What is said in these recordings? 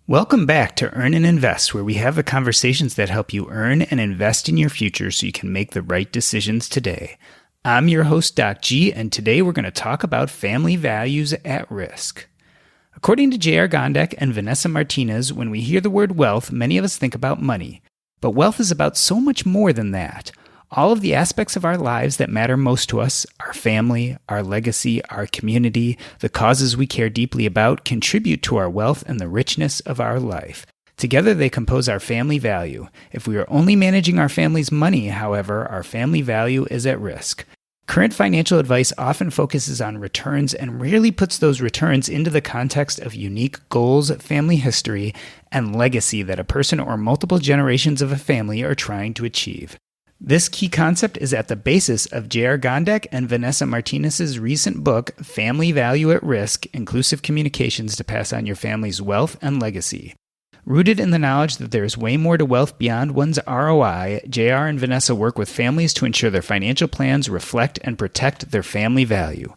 Welcome back to Earn and Invest, where we have the conversations that help you earn and invest in your future so you can make the right decisions today. I'm your host, Doc G, and today we're going to talk about family values at risk. According to J.R. Gondek and Vanessa Martinez, when we hear the word wealth, many of us think about money. But wealth is about so much more than that. All of the aspects of our lives that matter most to us, our family, our legacy, our community, the causes we care deeply about, contribute to our wealth and the richness of our life. Together they compose our family value. If we are only managing our family's money, however, our family value is at risk. Current financial advice often focuses on returns and rarely puts those returns into the context of unique goals, family history, and legacy that a person or multiple generations of a family are trying to achieve. This key concept is at the basis of J.R. Gondek and Vanessa Martinez's recent book, Family Value at Risk: Inclusive Communications to Pass on Your Family's Wealth and Legacy. Rooted in the knowledge that there is way more to wealth beyond one's ROI, J.R. and Vanessa work with families to ensure their financial plans reflect and protect their family value.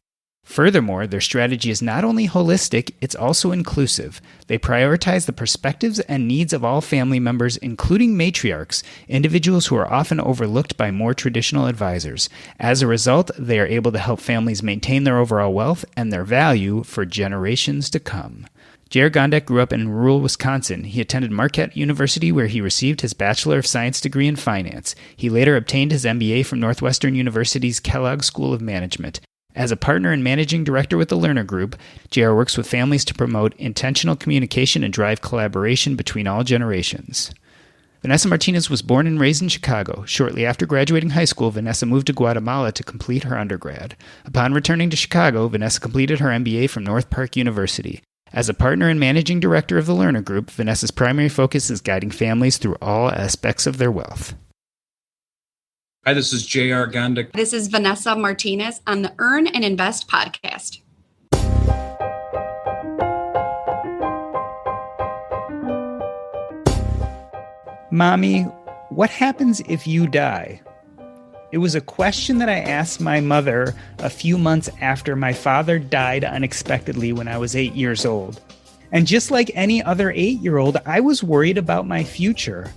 Furthermore, their strategy is not only holistic, it's also inclusive. They prioritize the perspectives and needs of all family members, including matriarchs, individuals who are often overlooked by more traditional advisors. As a result, they are able to help families maintain their overall wealth and their value for generations to come. J.R. Gondek grew up in rural Wisconsin. He attended Marquette University, where he received his Bachelor of Science degree in finance. He later obtained his MBA from Northwestern University's Kellogg School of Management. As a partner and managing director with the Learner Group, J.R. works with families to promote intentional communication and drive collaboration between all generations. Vanessa Martinez was born and raised in Chicago. Shortly after graduating high school, Vanessa moved to Guatemala to complete her undergrad. Upon returning to Chicago, Vanessa completed her MBA from North Park University. As a partner and managing director of the Learner Group, Vanessa's primary focus is guiding families through all aspects of their wealth. Hi, this is J.R. Gondek. This is Vanessa Martinez on the Earn and Invest podcast. Mommy, what happens if you die? It was a question that I asked my mother a few months after my father died unexpectedly when I was 8 years old. And just like any other 8-year-old, I was worried about my future.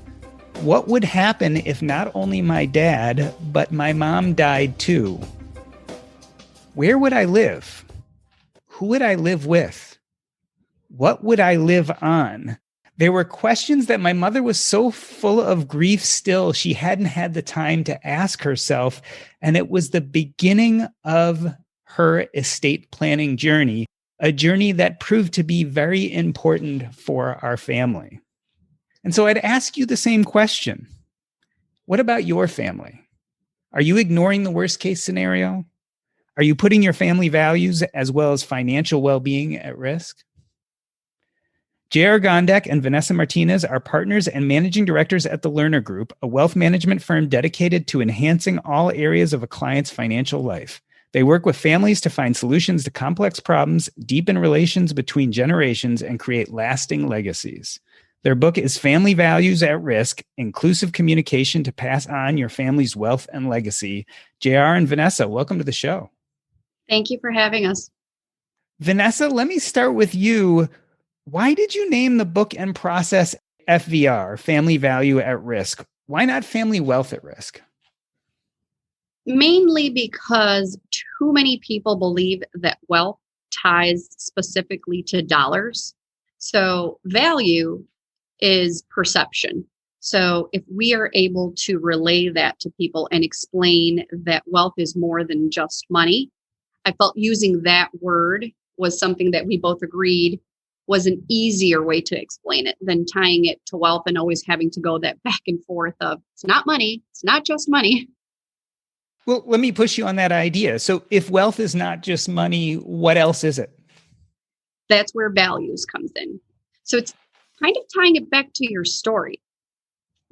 What would happen if not only my dad, but my mom died too? Where would I live? Who would I live with? What would I live on? There were questions that my mother was so full of grief still, she hadn't had the time to ask herself. And it was the beginning of her estate planning journey, a journey that proved to be very important for our family. And so I'd ask you the same question. What about your family? Are you ignoring the worst case scenario? Are you putting your family values as well as financial well-being at risk? J.R. Gondek and Vanessa Martinez are partners and managing directors at the Learner Group, a wealth management firm dedicated to enhancing all areas of a client's financial life. They work with families to find solutions to complex problems, deepen relations between generations, and create lasting legacies. Their book is Family Values at Risk: Inclusive Communication to Pass on Your Family's Wealth and Legacy. J.R. and Vanessa, welcome to the show. Thank you for having us. Vanessa, let me start with you. Why did you name the book and process FVR, Family Value at Risk? Why not Family Wealth at Risk? Mainly because too many people believe that wealth ties specifically to dollars. So value is perception. So if we are able to relay that to people and explain that wealth is more than just money, I felt using that word was something that we both agreed was an easier way to explain it than tying it to wealth and always having to go that back and forth of it's not money, it's not just money. Well, let me push you on that idea. So if wealth is not just money, what else is it? That's where values comes in. So it's kind of tying it back to your story.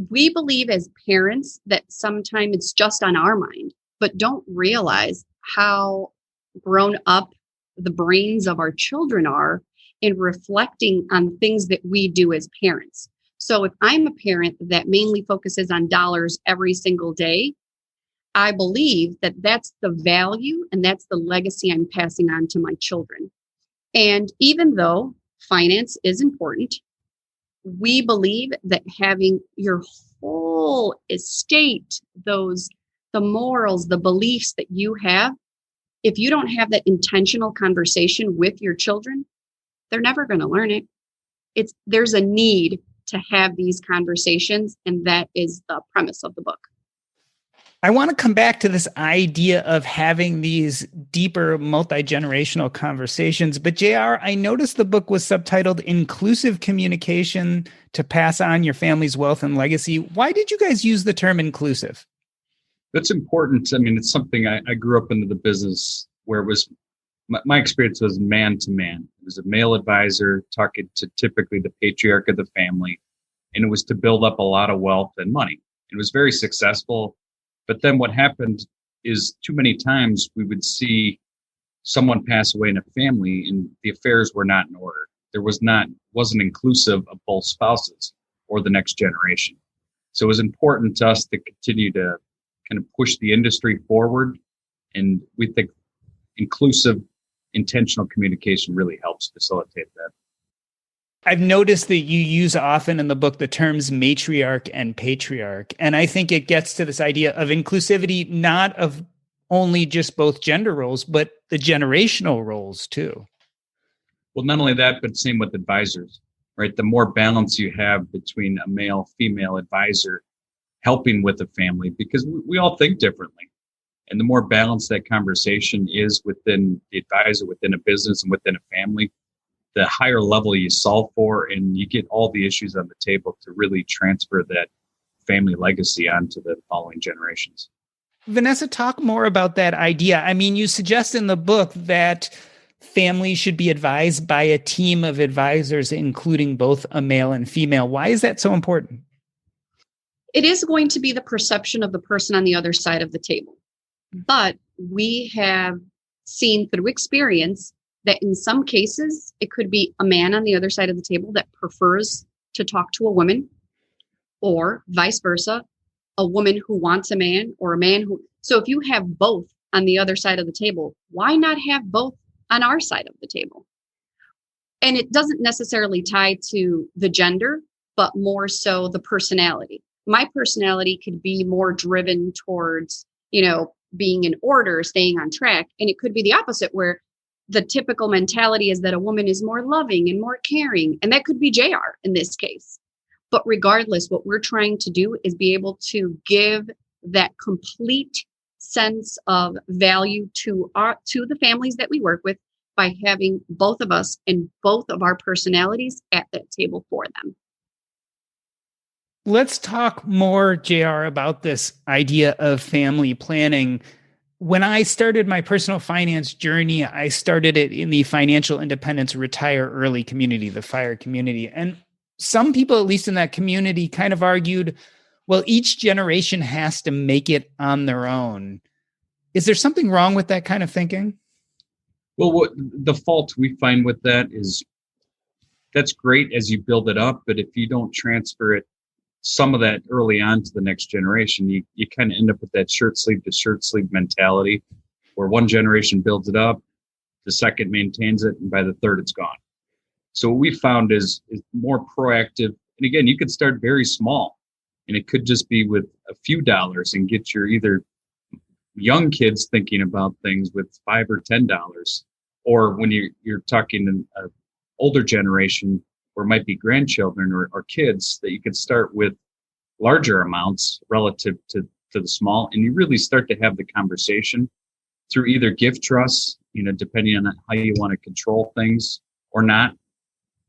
We believe as parents that sometimes it's just on our mind, but don't realize how grown up the brains of our children are in reflecting on things that we do as parents. So if I'm a parent that mainly focuses on dollars every single day, I believe that that's the value and that's the legacy I'm passing on to my children. And even though finance is important, we believe that having your whole estate, the morals, the beliefs that you have, if you don't have that intentional conversation with your children, they're never going to learn it. There's a need to have these conversations, and that is the premise of the book. I want to come back to this idea of having these deeper multi-generational conversations. But JR, I noticed the book was subtitled Inclusive Communication to Pass On Your Family's Wealth and Legacy. Why did you guys use the term inclusive? That's important. I mean, it's something I grew up into the business where it was my experience was man to man. It was a male advisor talking to typically the patriarch of the family, and it was to build up a lot of wealth and money. It was very successful. But then what happened is too many times we would see someone pass away in a family and the affairs were not in order. There wasn't inclusive of both spouses or the next generation. So it was important to us to continue to kind of push the industry forward. And we think inclusive, intentional communication really helps facilitate that. I've noticed that you use often in the book the terms matriarch and patriarch. And I think it gets to this idea of inclusivity, not of only just both gender roles, but the generational roles too. Well, not only that, but same with advisors, right? The more balance you have between a male, female advisor helping with a family, because we all think differently. And the more balanced that conversation is within the advisor, within a business and within a family, the higher level you solve for, and you get all the issues on the table to really transfer that family legacy onto the following generations. Vanessa, talk more about that idea. I mean, you suggest in the book that families should be advised by a team of advisors, including both a male and female. Why is that so important? It is going to be the perception of the person on the other side of the table. But we have seen through experience that in some cases, it could be a man on the other side of the table that prefers to talk to a woman, or vice versa, a woman who wants a man or a man who. So if you have both on the other side of the table, why not have both on our side of the table? And it doesn't necessarily tie to the gender, but more so the personality. My personality could be more driven towards, being in order, staying on track. And it could be the opposite, where the typical mentality is that a woman is more loving and more caring. And that could be JR in this case. But regardless, what we're trying to do is be able to give that complete sense of value to the families that we work with by having both of us and both of our personalities at that table for them. Let's talk more, JR, about this idea of family planning. When I started my personal finance journey, I started it in the Financial Independence Retire Early community, the FIRE community. And some people, at least in that community, kind of argued, well, each generation has to make it on their own. Is there something wrong with that kind of thinking? Well, what the fault we find with that is that's great as you build it up, but if you don't transfer it, some of that early on to the next generation, you kind of end up with that shirt sleeve to shirt sleeve mentality where one generation builds it up, the second maintains it, and by the third, it's gone. So what we found is more proactive. And again, you could start very small, and it could just be with a few dollars and get your either young kids thinking about things with $5 or $10, or when you're talking an older generation, or might be grandchildren or kids, that you could start with larger amounts relative to the small, and you really start to have the conversation through either gift trusts, depending on how you want to control things or not.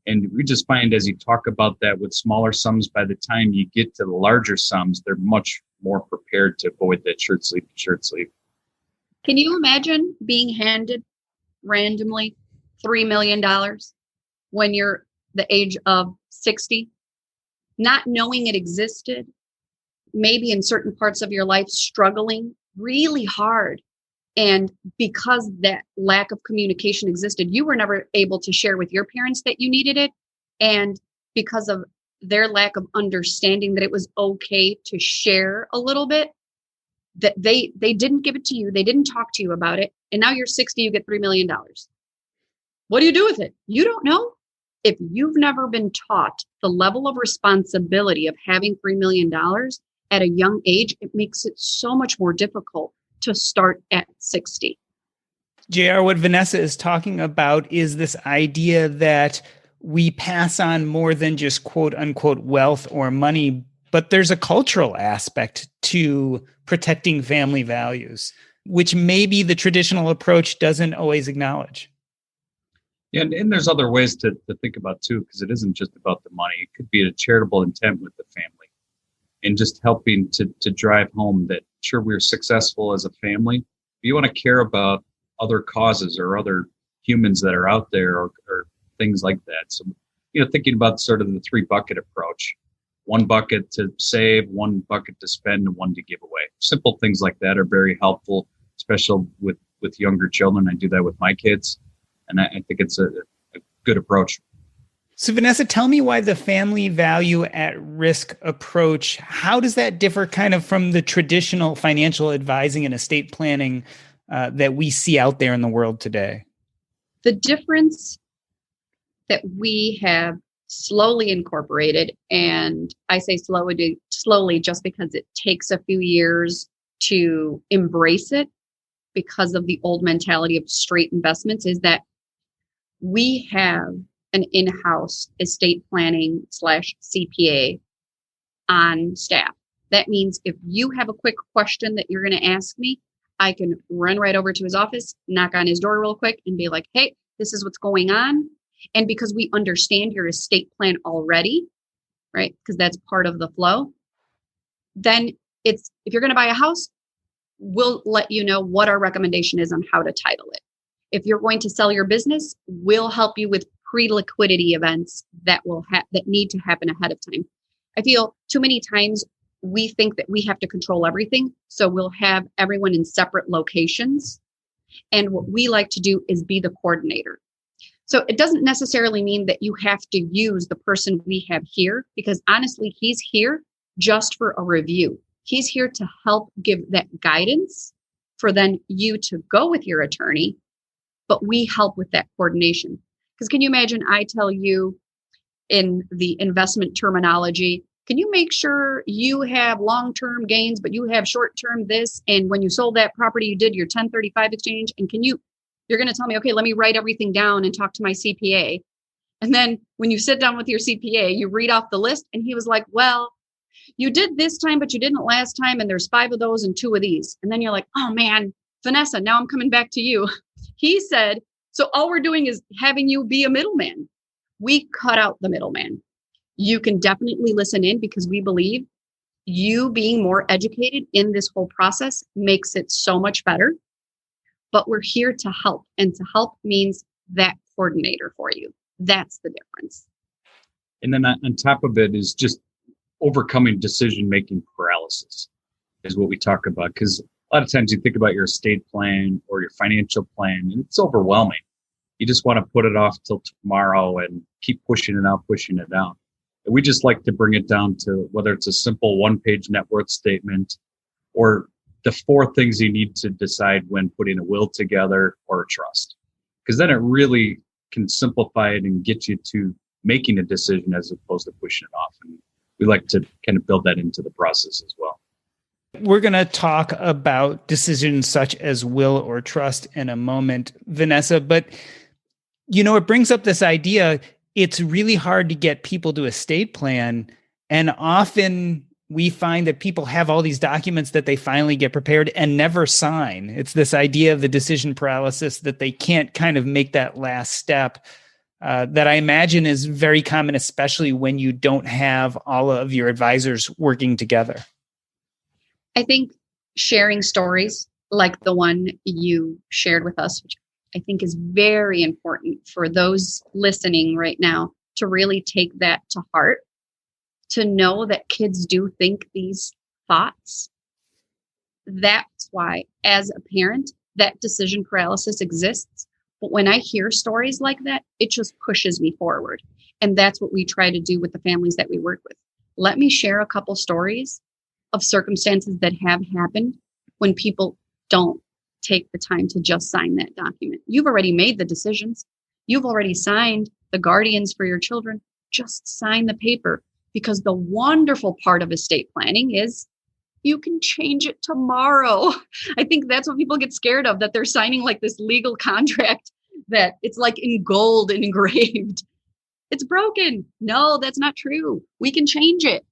And we just find as you talk about that with smaller sums, by the time you get to the larger sums, they're much more prepared to avoid that shirt sleeve to shirt sleeve. Can you imagine being handed randomly $3 million when you're the age of 60, not knowing it existed, maybe in certain parts of your life, struggling really hard. And because that lack of communication existed, you were never able to share with your parents that you needed it. And because of their lack of understanding that it was okay to share a little bit, that they didn't give it to you. They didn't talk to you about it. And now you're 60, you get $3 million. What do you do with it? You don't know. If you've never been taught the level of responsibility of having $3 million at a young age, it makes it so much more difficult to start at 60. JR, what Vanessa is talking about is this idea that we pass on more than just quote unquote wealth or money, but there's a cultural aspect to protecting family values, which maybe the traditional approach doesn't always acknowledge. Yeah, and there's other ways to think about too, because it isn't just about the money. It could be a charitable intent with the family and just helping to drive home that, sure, we're successful as a family, but you want to care about other causes or other humans that are out there or things like that. So, thinking about sort of the 3-bucket approach, 1 bucket to save, 1 bucket to spend, and 1 to give away. Simple things like that are very helpful, especially with younger children. I do that with my kids, and I think it's a good approach. So Vanessa, tell me why the family value at risk approach, how does that differ kind of from the traditional financial advising and estate planning that we see out there in the world today? The difference that we have slowly incorporated, and I say slowly just because it takes a few years to embrace it because of the old mentality of straight investments, is that we have an in-house estate planning / CPA on staff. That means if you have a quick question that you're going to ask me, I can run right over to his office, knock on his door real quick and be like, hey, this is what's going on. And because we understand your estate plan already, right? Because that's part of the flow. Then if you're going to buy a house, we'll let you know what our recommendation is on how to title it. If you're going to sell your business, we'll help you with pre-liquidity events that need to happen ahead of time. I feel too many times we think that we have to control everything. So we'll have everyone in separate locations. And what we like to do is be the coordinator. So it doesn't necessarily mean that you have to use the person we have here, because honestly, he's here just for a review. He's here to help give that guidance for then you to go with your attorney, but we help with that coordination. Because can you imagine I tell you in the investment terminology, can you make sure you have long-term gains, but you have short-term this, and when you sold that property, you did your 1035 exchange, and you're going to tell me, okay, let me write everything down and talk to my CPA. And then when you sit down with your CPA, you read off the list, and he was like, well, you did this time, but you didn't last time, and there's 5 of those and 2 of these. And then you're like, oh man, Vanessa, now I'm coming back to you. He said, so all we're doing is having you be a middleman. We cut out the middleman. You can definitely listen in, because we believe you being more educated in this whole process makes it so much better. But we're here to help. And to help means that coordinator for you. That's the difference. And then on top of it is just overcoming decision-making paralysis is what we talk about. Because a lot of times you think about your estate plan or your financial plan, and it's overwhelming. You just want to put it off till tomorrow and keep pushing it out. And we just like to bring it down to whether it's a simple 1-page net worth statement or the 4 things you need to decide when putting a will together or a trust. Because then it really can simplify it and get you to making a decision as opposed to pushing it off. And we like to kind of build that into the process as well. We're going to talk about decisions such as will or trust in a moment, Vanessa, but it brings up this idea. It's really hard to get people to estate plan. And often we find that people have all these documents that they finally get prepared and never sign. It's this idea of the decision paralysis that they can't kind of make that last step that I imagine is very common, especially when you don't have all of your advisors working together. I think sharing stories like the one you shared with us, which I think is very important for those listening right now to really take that to heart, to know that kids do think these thoughts. That's why, as a parent, that decision paralysis exists. But when I hear stories like that, it just pushes me forward. And that's what we try to do with the families that we work with. Let me share a couple stories of circumstances that have happened when people don't take the time to just sign that document. You've already made the decisions. You've already signed the guardians for your children, just sign the paper. Because the wonderful part of estate planning is you can change it tomorrow. I think that's what people get scared of, that they're signing like this legal contract that it's like in gold and engraved. It's broken. No, that's not true. We can change it.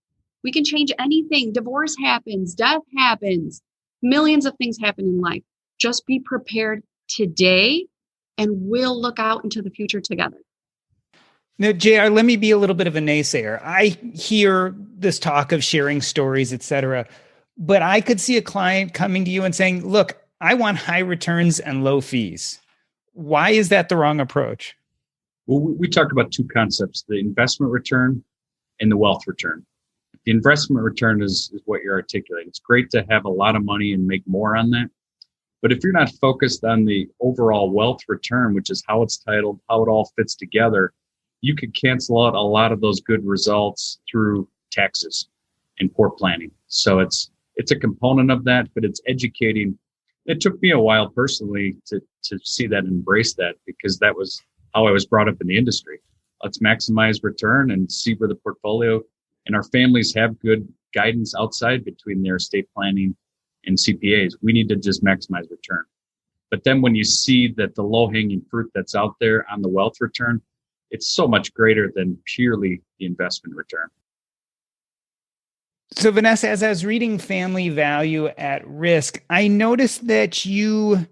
We can change anything. Divorce happens, death happens, millions of things happen in life. Just be prepared today and we'll look out into the future together. Now, JR, let me be a little bit of a naysayer. I hear this talk of sharing stories, et cetera, but I could see a client coming to you and saying, look, I want high returns and low fees. Why is that the wrong approach? Well, we talked about two concepts, the investment return and the wealth return. The investment return is what you're articulating. It's great to have a lot of money and make more on that. But if you're not focused on the overall wealth return, which is how it's titled, how it all fits together, you could cancel out a lot of those good results through taxes and poor planning. So it's a component of that, but it's educating. It took me a while personally to see that and embrace that, because that was how I was brought up in the industry. Let's maximize return and see where the portfolio and our families have good guidance outside between their estate planning and CPAs. We need to just maximize return. But then when you see that the low-hanging fruit that's out there on the wealth return, it's so much greater than purely the investment return. So Vanessa, as I was reading Family Value at Risk, I noticed that you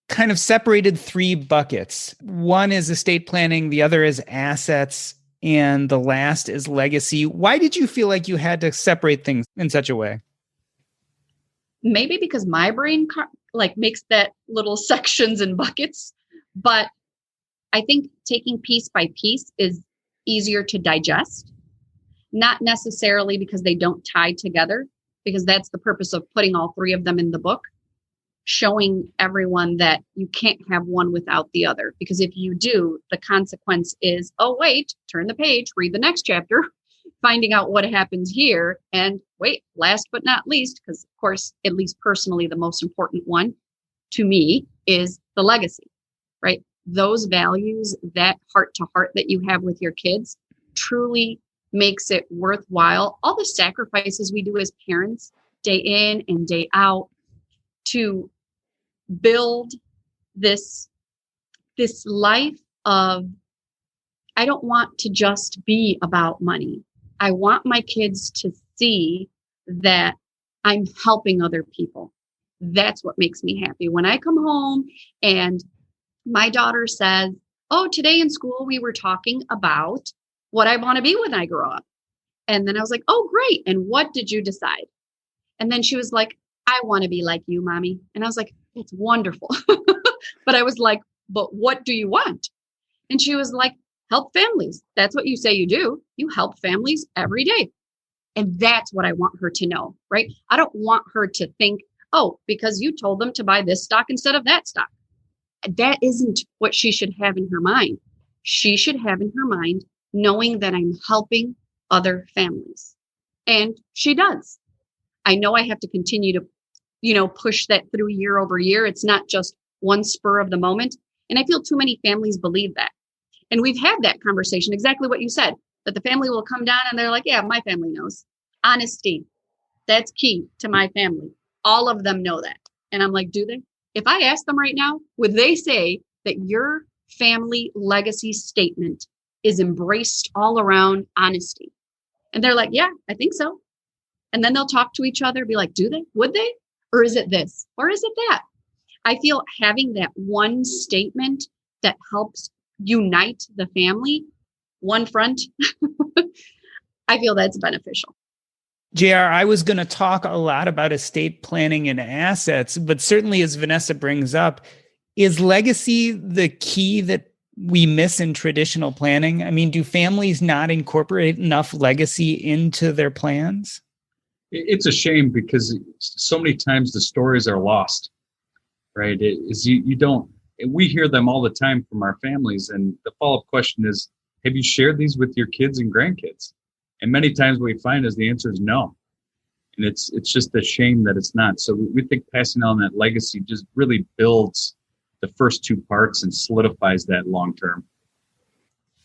kind of separated three buckets. One is estate planning, the other is assets, and the last is legacy. Why did you feel like you had to separate things in such a way? Maybe because my brain makes that little sections and buckets, but I think taking piece by piece is easier to digest, not necessarily because they don't tie together, because that's the purpose of putting all three of them in the book, showing everyone that you can't have one without the other. Because if you do, the consequence is, oh, wait, turn the page, read the next chapter, finding out what happens here. And wait, last but not least, because of course, at least personally, the most important one to me is the legacy, right? Those values, that heart to heart that you have with your kids truly makes it worthwhile. All the sacrifices we do as parents, day in and day out, to build this life of, I don't want to just be about money. I want my kids to see that I'm helping other people. That's what makes me happy. When I come home and my daughter says, oh, today in school, we were talking about what I want to be when I grow up. And then I was like, oh, great. And what did you decide? And then she was like, I want to be like you, mommy. And I was like, it's wonderful. But I was like, but what do you want? And she was like, help families. That's what you say you do. You help families every day. And that's what I want her to know, right? I don't want her to think, oh, because you told them to buy this stock instead of that stock. That isn't what she should have in her mind. She should have in her mind knowing that I'm helping other families. And she does. I know I have to continue to, push that through year over year. It's not just one spur of the moment. And I feel too many families believe that. And we've had that conversation, exactly what you said, that the family will come down and they're like, yeah, my family knows. Honesty, that's key to my family. All of them know that. And I'm like, do they? If I ask them right now, would they say that your family legacy statement is embraced all around honesty? And they're like, yeah, I think so. And then they'll talk to each other, be like, do they? Would they? Or is it this? Or is it that? I feel having that one statement that helps unite the family, one front, I feel that's beneficial. JR, I was going to talk a lot about estate planning and assets, but certainly as Vanessa brings up, is legacy the key that we miss in traditional planning? I mean, do families not incorporate enough legacy into their plans? It's a shame because so many times the stories are lost, right? You don't, we hear them all the time from our families. And the follow-up question is, have you shared these with your kids and grandkids? And many times what we find is the answer is no. And it's just a shame that it's not. So we think passing on that legacy just really builds the first two parts and solidifies that long term.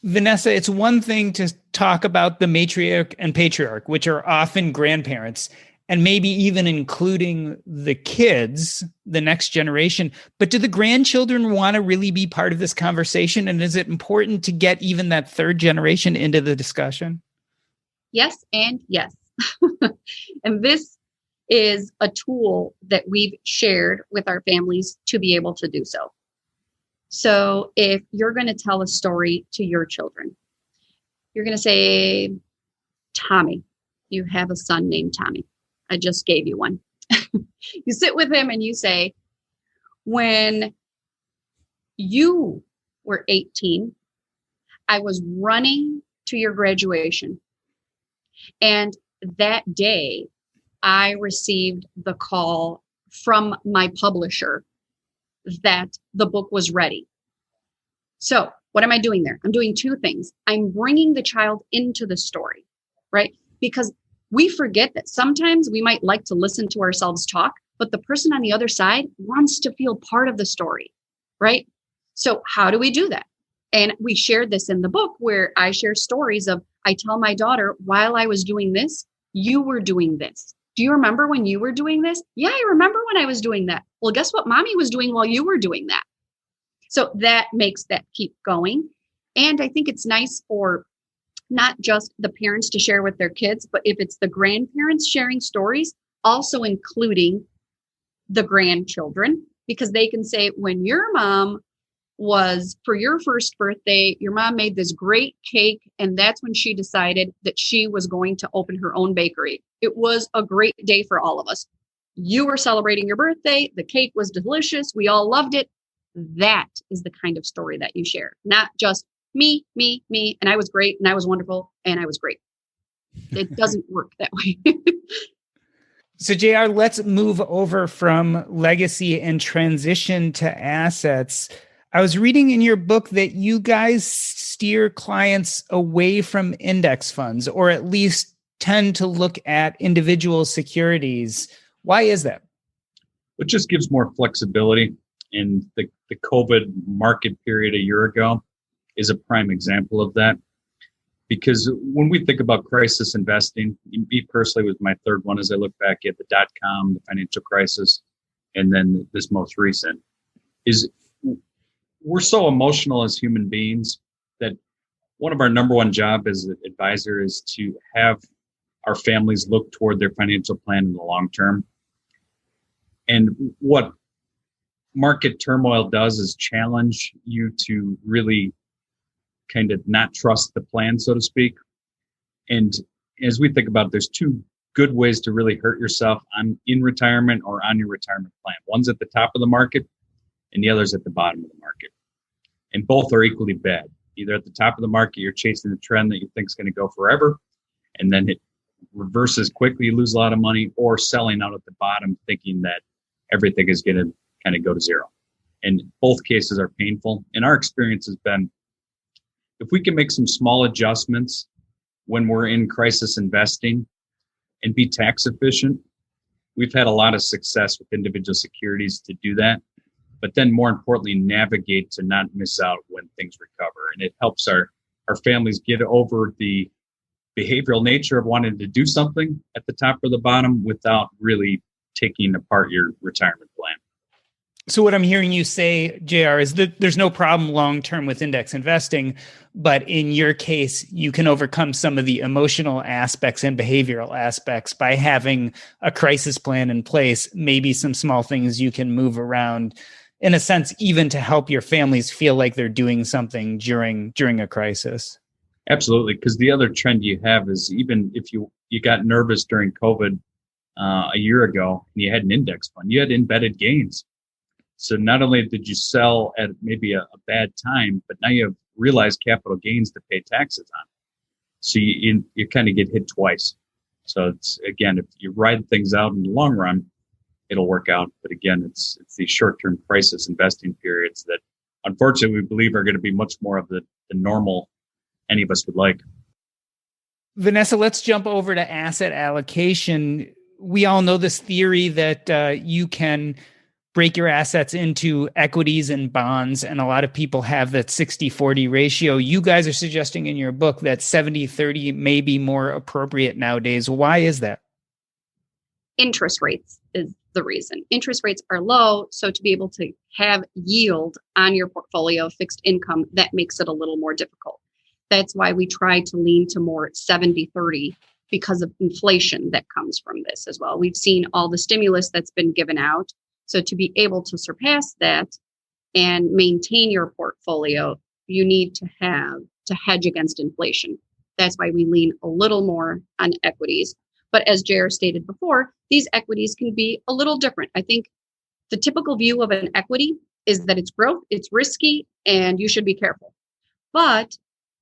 Vanessa, it's one thing to talk about the matriarch and patriarch, which are often grandparents, and maybe even including the kids, the next generation. But do the grandchildren want to really be part of this conversation? And is it important to get even that third generation into the discussion? Yes, and yes. And this is a tool that we've shared with our families to be able to do so. So if you're going to tell a story to your children, you're going to say, Tommy, you have a son named Tommy. I just gave you one. You sit with him and you say, when you were 18, I was running to your graduation. And that day, I received the call from my publisher that the book was ready. So what am I doing there? I'm doing two things. I'm bringing the child into the story, right? Because we forget that sometimes we might like to listen to ourselves talk, but the person on the other side wants to feel part of the story, right? So how do we do that? And we shared this in the book where I share stories of, I tell my daughter, while I was doing this, you were doing this. Do you remember when you were doing this? Yeah, I remember when I was doing that. Well, guess what mommy was doing while you were doing that? So that makes that keep going. And I think it's nice for not just the parents to share with their kids, but if it's the grandparents sharing stories, also including the grandchildren, because they can say, when your mom was, for your first birthday, your mom made this great cake, and that's when she decided that she was going to open her own bakery. It was a great day for all of us. You were celebrating your birthday. The cake was delicious. We all loved it. That is the kind of story that you share, not just me, and I was great, and I was wonderful, and I was great. It doesn't work that way. So JR, let's move over from legacy and transition to assets. I was reading in your book that you guys steer clients away from index funds, or at least tend to look at individual securities. Why is that? It just gives more flexibility. And the COVID market period a year ago is a prime example of that. Because when we think about crisis investing, me personally was my third one as I look back at the .com, the financial crisis, and then this most recent, is we're so emotional as human beings that one of our number one job as an advisor is to have our families look toward their financial plan in the long term. And what market turmoil does is challenge you to really kind of not trust the plan, so to speak. And as we think about it, there's two good ways to really hurt yourself in retirement or on your retirement plan. One's at the top of the market and the other's at the bottom of the market. And both are equally bad. Either at the top of the market, you're chasing the trend that you think is going to go forever, and then it reverses quickly, you lose a lot of money, or selling out at the bottom thinking that everything is going to kind of go to zero. And both cases are painful. And our experience has been, if we can make some small adjustments when we're in crisis investing and be tax efficient, we've had a lot of success with individual securities to do that. But then more importantly, navigate to not miss out when things recover. And it helps our families get over the behavioral nature of wanting to do something at the top or the bottom without really taking apart your retirement plan. So what I'm hearing you say, JR, is that there's no problem long-term with index investing, but in your case, you can overcome some of the emotional aspects and behavioral aspects by having a crisis plan in place, maybe some small things you can move around, in a sense, even to help your families feel like they're doing something during a crisis. Absolutely, because the other trend you have is, even if you got nervous during COVID a year ago and you had an index fund, you had embedded gains. So not only did you sell at maybe a bad time, but now you have realized capital gains to pay taxes on. So you kind of get hit twice. So it's, again, if you ride things out in the long run, it'll work out. But again, it's these short-term crisis investing periods that unfortunately we believe are going to be much more of the normal any of us would like. Vanessa, let's jump over to asset allocation. We all know this theory that you can break your assets into equities and bonds. And a lot of people have that 60-40 ratio. You guys are suggesting in your book that 70-30 may be more appropriate nowadays. Why is that? Interest rates is the reason. Interest rates are low. So to be able to have yield on your portfolio, fixed income, that makes it a little more difficult. That's why we try to lean to more 70-30 because of inflation that comes from this as well. We've seen all the stimulus that's been given out. So to be able to surpass that and maintain your portfolio, you need to hedge against inflation. That's why we lean a little more on equities. But as JR stated before, these equities can be a little different. I think the typical view of an equity is that it's growth, it's risky, and you should be careful. But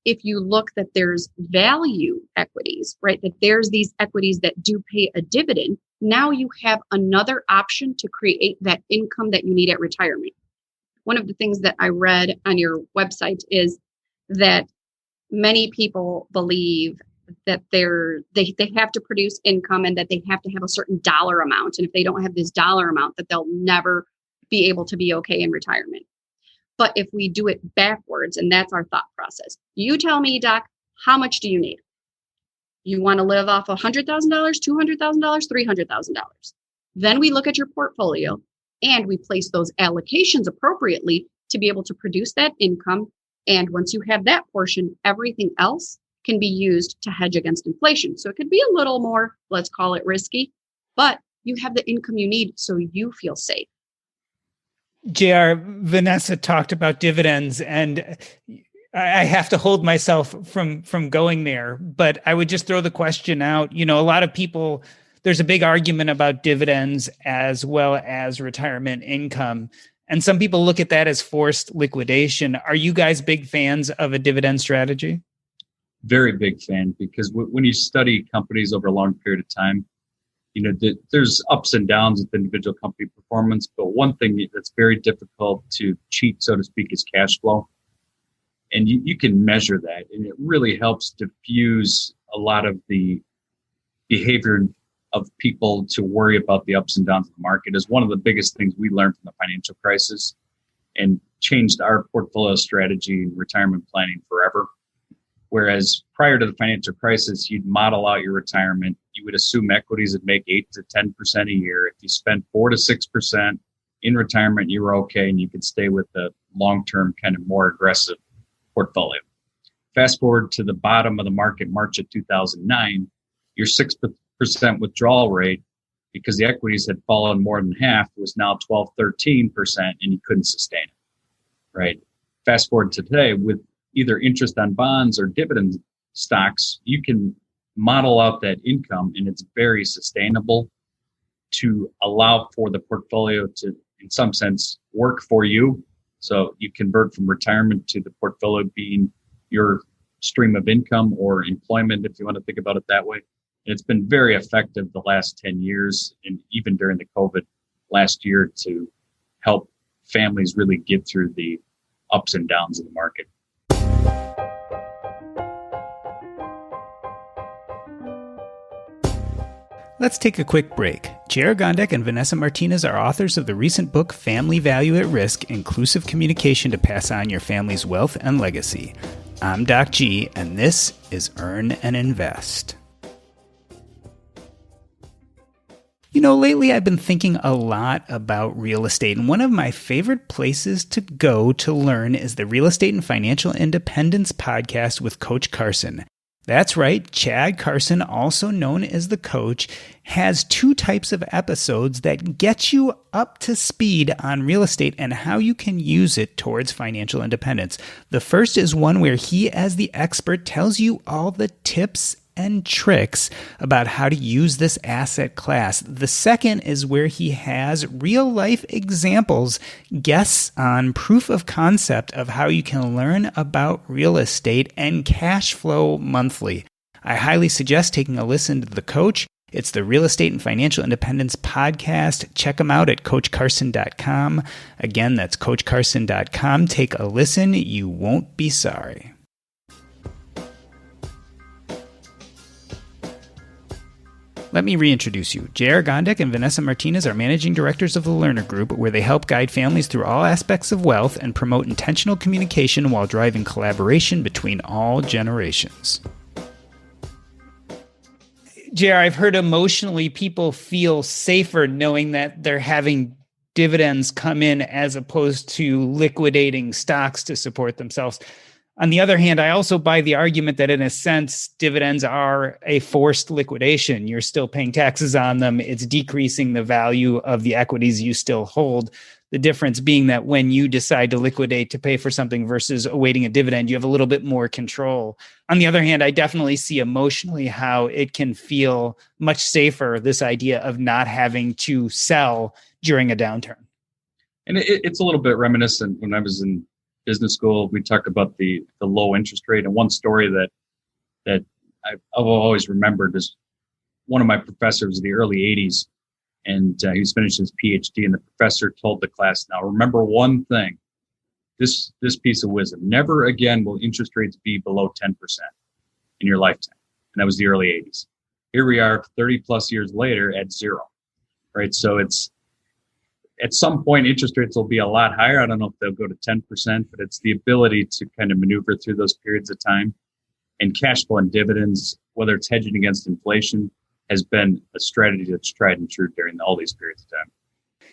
if you look that there's value equities, right, that there's these equities that do pay a dividend, now you have another option to create that income that you need at retirement. One of the things that I read on your website is that many people believe that they have to produce income and that they have to have a certain dollar amount. And if they don't have this dollar amount, that they'll never be able to be okay in retirement. But if we do it backwards, and that's our thought process, you tell me, Doc, how much do you need? You want to live off $100,000, $200,000, $300,000. Then we look at your portfolio and we place those allocations appropriately to be able to produce that income. And once you have that portion, everything else can be used to hedge against inflation. So it could be a little more, let's call it risky, but you have the income you need so you feel safe. JR, Vanessa talked about dividends, and I have to hold myself from going there, but I would just throw the question out. You know, a lot of people, there's a big argument about dividends as well as retirement income. And some people look at that as forced liquidation. Are you guys big fans of a dividend strategy? Very big fan, because when you study companies over a long period of time, you know, there's ups and downs with individual company performance, but one thing that's very difficult to cheat, so to speak, is cash flow. And you can measure that, and it really helps diffuse a lot of the behavior of people to worry about the ups and downs of the market. Is one of the biggest things we learned from the financial crisis and changed our portfolio strategy and retirement planning forever. Whereas prior to the financial crisis, you'd model out your retirement. You would assume equities would make 8 to 10% a year. If you spent 4 to 6% in retirement, you were okay, and you could stay with the long-term kind of more aggressive portfolio. Fast forward to the bottom of the market, March of 2009, your 6% withdrawal rate, because the equities had fallen more than half, was now 12, 13%, and you couldn't sustain it, right? Fast forward to today, with either interest on bonds or dividend stocks, you can model out that income, and it's very sustainable to allow for the portfolio to, in some sense, work for you. So you convert from retirement to the portfolio being your stream of income or employment, if you want to think about it that way. And it's been very effective the last 10 years, and even during the COVID last year, to help families really get through the ups and downs of the market. Let's take a quick break. JR Gondek and Vanessa Martinez are authors of the recent book, Family Value at Risk, Inclusive Communication to Pass on Your Family's Wealth and Legacy. I'm Doc G, and this is Earn and Invest. You know, lately I've been thinking a lot about real estate, and one of my favorite places to go to learn is the Real Estate and Financial Independence podcast with Coach Carson. That's right, Chad Carson, also known as the Coach, has 2 types of episodes that get you up to speed on real estate and how you can use it towards financial independence. The first is one where he, as the expert, tells you all the tips and tricks about how to use this asset class. The second is where he has real life examples, guests on proof of concept of how you can learn about real estate and cash flow monthly. I highly suggest taking a listen to the Coach. It's the Real Estate and Financial Independence podcast. Check them out at coachcarson.com. Again, that's coachcarson.com. Take a listen. You won't be sorry. Let me reintroduce you. J.R. Gondek and Vanessa Martinez are managing directors of the Learner Group, where they help guide families through all aspects of wealth and promote intentional communication while driving collaboration between all generations. JR, I've heard emotionally people feel safer knowing that they're having dividends come in as opposed to liquidating stocks to support themselves. On the other hand, I also buy the argument that in a sense, dividends are a forced liquidation. You're still paying taxes on them. It's decreasing the value of the equities you still hold. The difference being that when you decide to liquidate to pay for something versus awaiting a dividend, you have a little bit more control. On the other hand, I definitely see emotionally how it can feel much safer, this idea of not having to sell during a downturn. And it's a little bit reminiscent. When I was in business school, we talked about the low interest rate. And one story that I've always remembered is one of my professors in the early 80s, and he was finishing his PhD, and the professor told the class, now remember one thing, this piece of wisdom: never again will interest rates be below 10% in your lifetime. And that was the early 80s. Here we are 30 plus years later at zero, right? So it's, at some point, interest rates will be a lot higher. I don't know if they'll go to 10%, but it's the ability to kind of maneuver through those periods of time. And cash flow and dividends, whether it's hedging against inflation, has been a strategy that's tried and true during all these periods of time.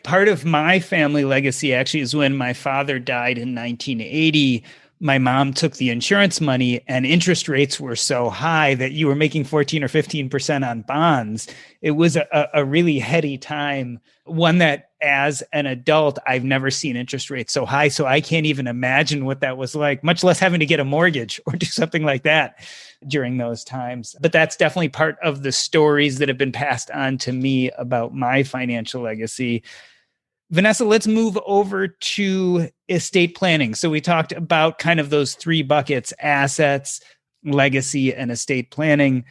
Part of my family legacy actually is when my father died in 1980. My mom took the insurance money, and interest rates were so high that you were making 14 or 15% on bonds. It was a really heady time, one that as an adult, I've never seen interest rates so high. So I can't even imagine what that was like, much less having to get a mortgage or do something like that during those times. But that's definitely part of the stories that have been passed on to me about my financial legacy. Vanessa, let's move over to estate planning. So we talked about kind of those three buckets: assets, legacy, and estate planning.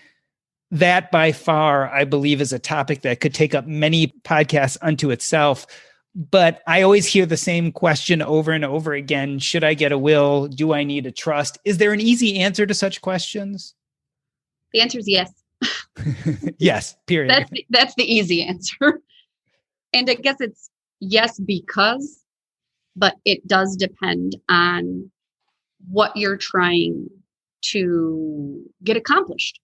That by far, I believe, is a topic that could take up many podcasts unto itself. But I always hear the same question over and over again. Should I get a will? Do I need a trust? Is there an easy answer to such questions? The answer is yes. Yes, period. That's the easy answer. And I guess it's yes, because, but it does depend on what you're trying to get accomplished.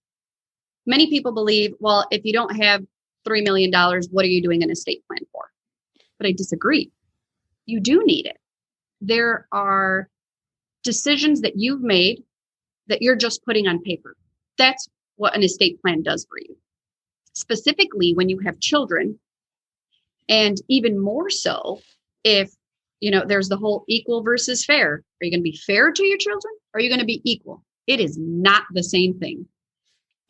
Many people believe, well, if you don't have $3 million, what are you doing an estate plan for? But I disagree. You do need it. There are decisions that you've made that you're just putting on paper. That's what an estate plan does for you. Specifically, when you have children, and even more so if, there's the whole equal versus fair. Are you going to be fair to your children? Or are you going to be equal? It is not the same thing.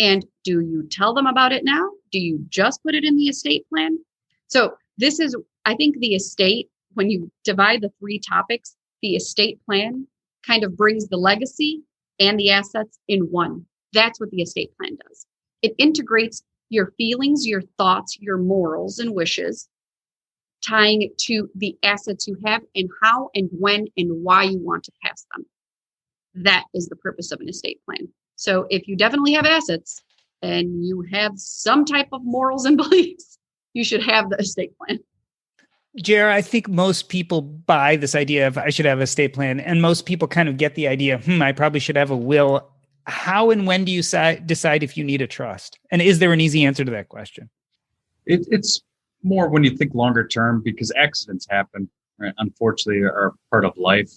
And do you tell them about it now? Do you just put it in the estate plan? So this is, I think the estate, when you divide the three topics, the estate plan kind of brings the legacy and the assets in one. That's what the estate plan does. It integrates your feelings, your thoughts, your morals and wishes, tying it to the assets you have and how and when and why you want to pass them. That is the purpose of an estate plan. So if you definitely have assets and you have some type of morals and beliefs, you should have the estate plan. Jer, I think most people buy this idea of I should have an estate plan, and most people kind of get the idea, I probably should have a will. How and when do you decide if you need a trust? And is there an easy answer to that question? It's more when you think longer term, because accidents happen, right? Unfortunately, are part of life.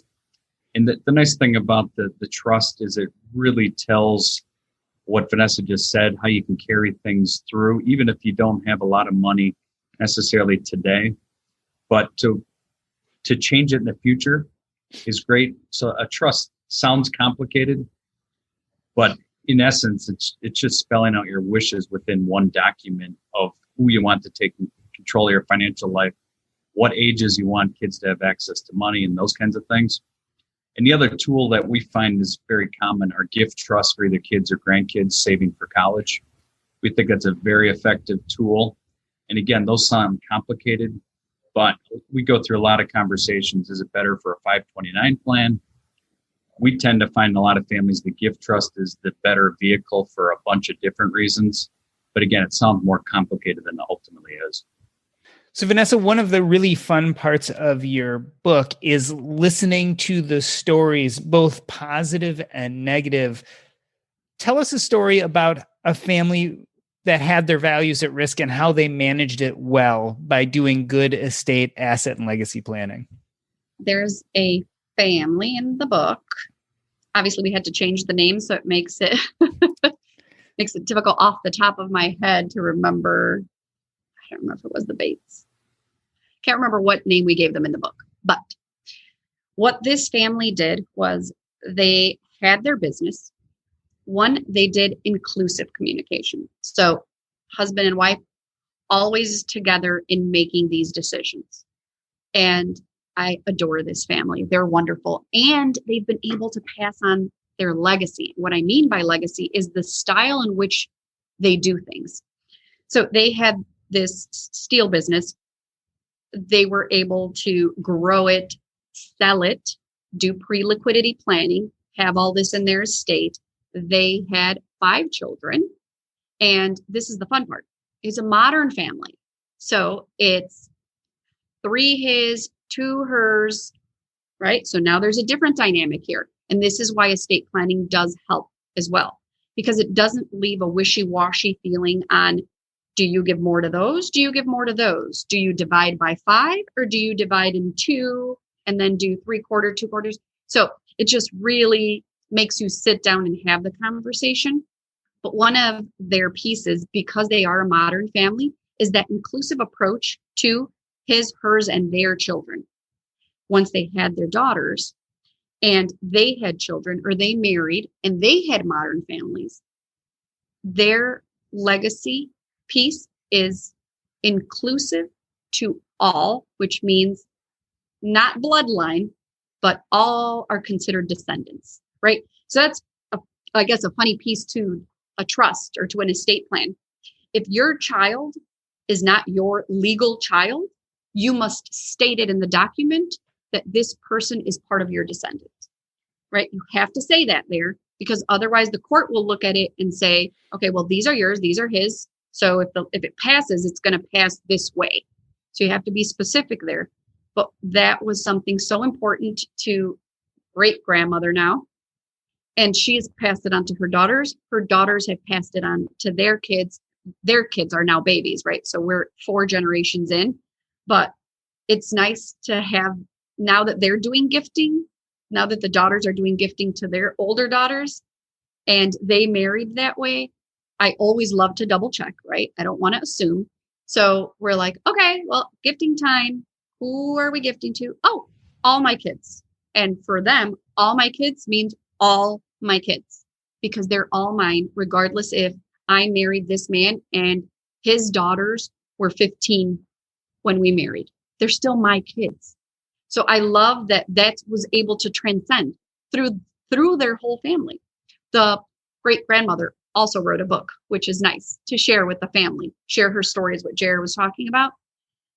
And the nice thing about the trust is it really tells what Vanessa just said, how you can carry things through, even if you don't have a lot of money necessarily today. But to change it in the future is great. So a trust sounds complicated, but in essence, it's just spelling out your wishes within one document of who you want to take control of your financial life, what ages you want kids to have access to money, and those kinds of things. And the other tool that we find is very common are gift trusts for either kids or grandkids saving for college. We think that's a very effective tool. And again, those sound complicated, but we go through a lot of conversations. Is it better for a 529 plan? We tend to find a lot of families the gift trust is the better vehicle for a bunch of different reasons. But again, it sounds more complicated than it ultimately is. So, Vanessa, one of the really fun parts of your book is listening to the stories, both positive and negative. Tell us a story about a family that had their values at risk and how they managed it well by doing good estate, asset, and legacy planning. There's a family in the book. Obviously, we had to change the name, so it makes it makes it difficult off the top of my head to remember. I don't remember if it was the Bates. Can't remember what name we gave them in the book. But what this family did was they had their business. One, they did inclusive communication. So husband and wife always together in making these decisions. And I adore this family. They're wonderful. And they've been able to pass on their legacy. What I mean by legacy is the style in which they do things. So they had this steel business. They were able to grow it, sell it, do pre-liquidity planning, have all this in their estate. They had 5 children. And this is the fun part. It's a modern family. So it's 3 his, 2 hers, right? So now there's a different dynamic here. And this is why estate planning does help as well, because it doesn't leave a wishy-washy feeling on, do you give more to those? Do you give more to those? Do you divide by 5 or do you divide in 2 and then do 3/4, 2/4? So it just really makes you sit down and have the conversation. But one of their pieces, because they are a modern family, is that inclusive approach to his, hers, and their children. Once they had their daughters and they had children, or they married and they had modern families, their legacy piece is inclusive to all, which means not bloodline, but all are considered descendants, right? So that's, I guess, a funny piece to a trust or to an estate plan. If your child is not your legal child, you must state it in the document that this person is part of your descendants, right? You have to say that there, because otherwise the court will look at it and say, okay, well, these are yours, these are his. So if it passes, it's going to pass this way. So you have to be specific there. But that was something so important to great grandmother now. And she's passed it on to her daughters. Her daughters have passed it on to their kids. Their kids are now babies, right? So we're 4 generations in. But it's nice to have, now that they're doing gifting, now that the daughters are doing gifting to their older daughters, and they married that way, I always love to double check, right? I don't want to assume. So we're like, okay, well, gifting time. Who are we gifting to? Oh, all my kids. And for them, all my kids means all my kids, because they're all mine, regardless if I married this man and his daughters were 15 when we married. They're still my kids. So I love that was able to transcend through their whole family. The great grandmother also wrote a book, which is nice to share with the family, share her stories, what Jared was talking about,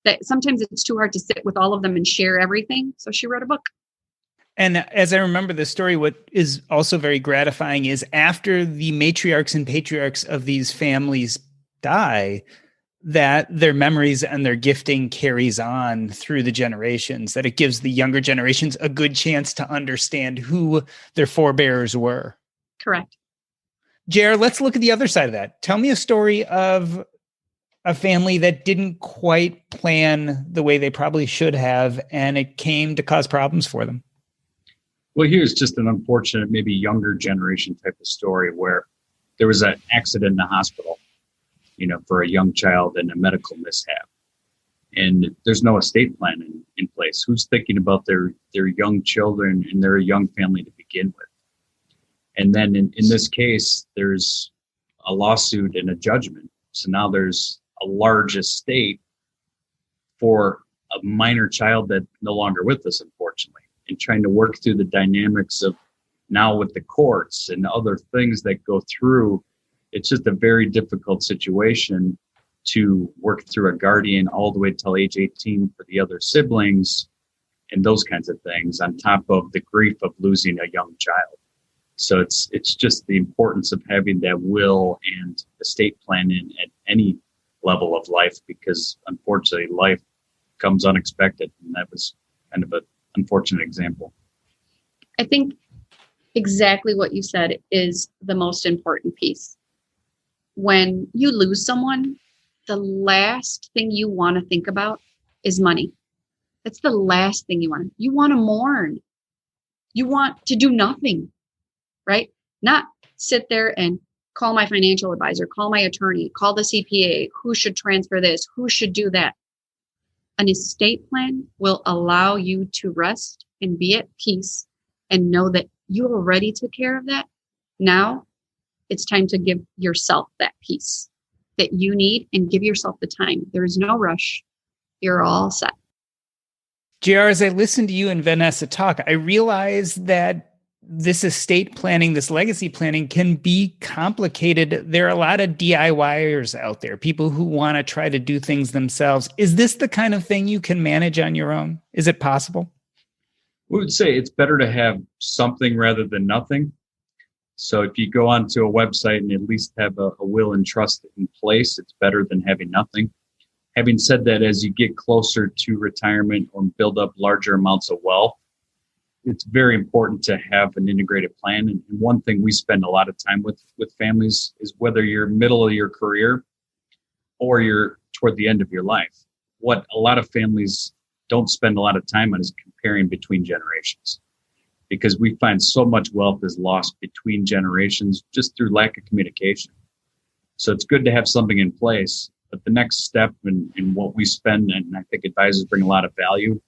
that sometimes it's too hard to sit with all of them and share everything. So she wrote a book. And as I remember the story, what is also very gratifying is after the matriarchs and patriarchs of these families die, that their memories and their gifting carries on through the generations, that it gives the younger generations a good chance to understand who their forebears were. Correct. Jared, let's look at the other side of that. Tell me a story of a family that didn't quite plan the way they probably should have, and it came to cause problems for them. Well, here's just an unfortunate, maybe younger generation type of story where there was an accident in the hospital, for a young child and a medical mishap. And there's no estate plan in place. Who's thinking about their young children and their young family to begin with? And then in this case, there's a lawsuit and a judgment. So now there's a large estate for a minor child that's no longer with us, unfortunately, and trying to work through the dynamics of now with the courts and other things that go through. It's just a very difficult situation to work through a guardian all the way till age 18 for the other siblings and those kinds of things, on top of the grief of losing a young child. So it's just the importance of having that will and estate plan in at any level of life, because unfortunately life comes unexpected, and that was kind of an unfortunate example. I think exactly what you said is the most important piece. When you lose someone, the last thing you want to think about is money. That's the last thing you want. You want to mourn. You want to do nothing, right? Not sit there and call my financial advisor, call my attorney, call the CPA, who should transfer this, who should do that. An estate plan will allow you to rest and be at peace and know that you already took care of that. Now it's time to give yourself that peace that you need and give yourself the time. There is no rush. You're all set. JR, as I listen to you and Vanessa talk, I realize that this estate planning, this legacy planning can be complicated. There are a lot of DIYers out there, people who want to try to do things themselves. Is this the kind of thing you can manage on your own? Is it possible? We would say it's better to have something rather than nothing. So if you go onto a website and at least have a will and trust in place, it's better than having nothing. Having said that, as you get closer to retirement or build up larger amounts of wealth, it's very important to have an integrated plan. And one thing we spend a lot of time with families is whether you're middle of your career or you're toward the end of your life. What a lot of families don't spend a lot of time on is comparing between generations, because we find so much wealth is lost between generations just through lack of communication. So it's good to have something in place. But the next step in what we spend, and I think advisors bring a lot of value,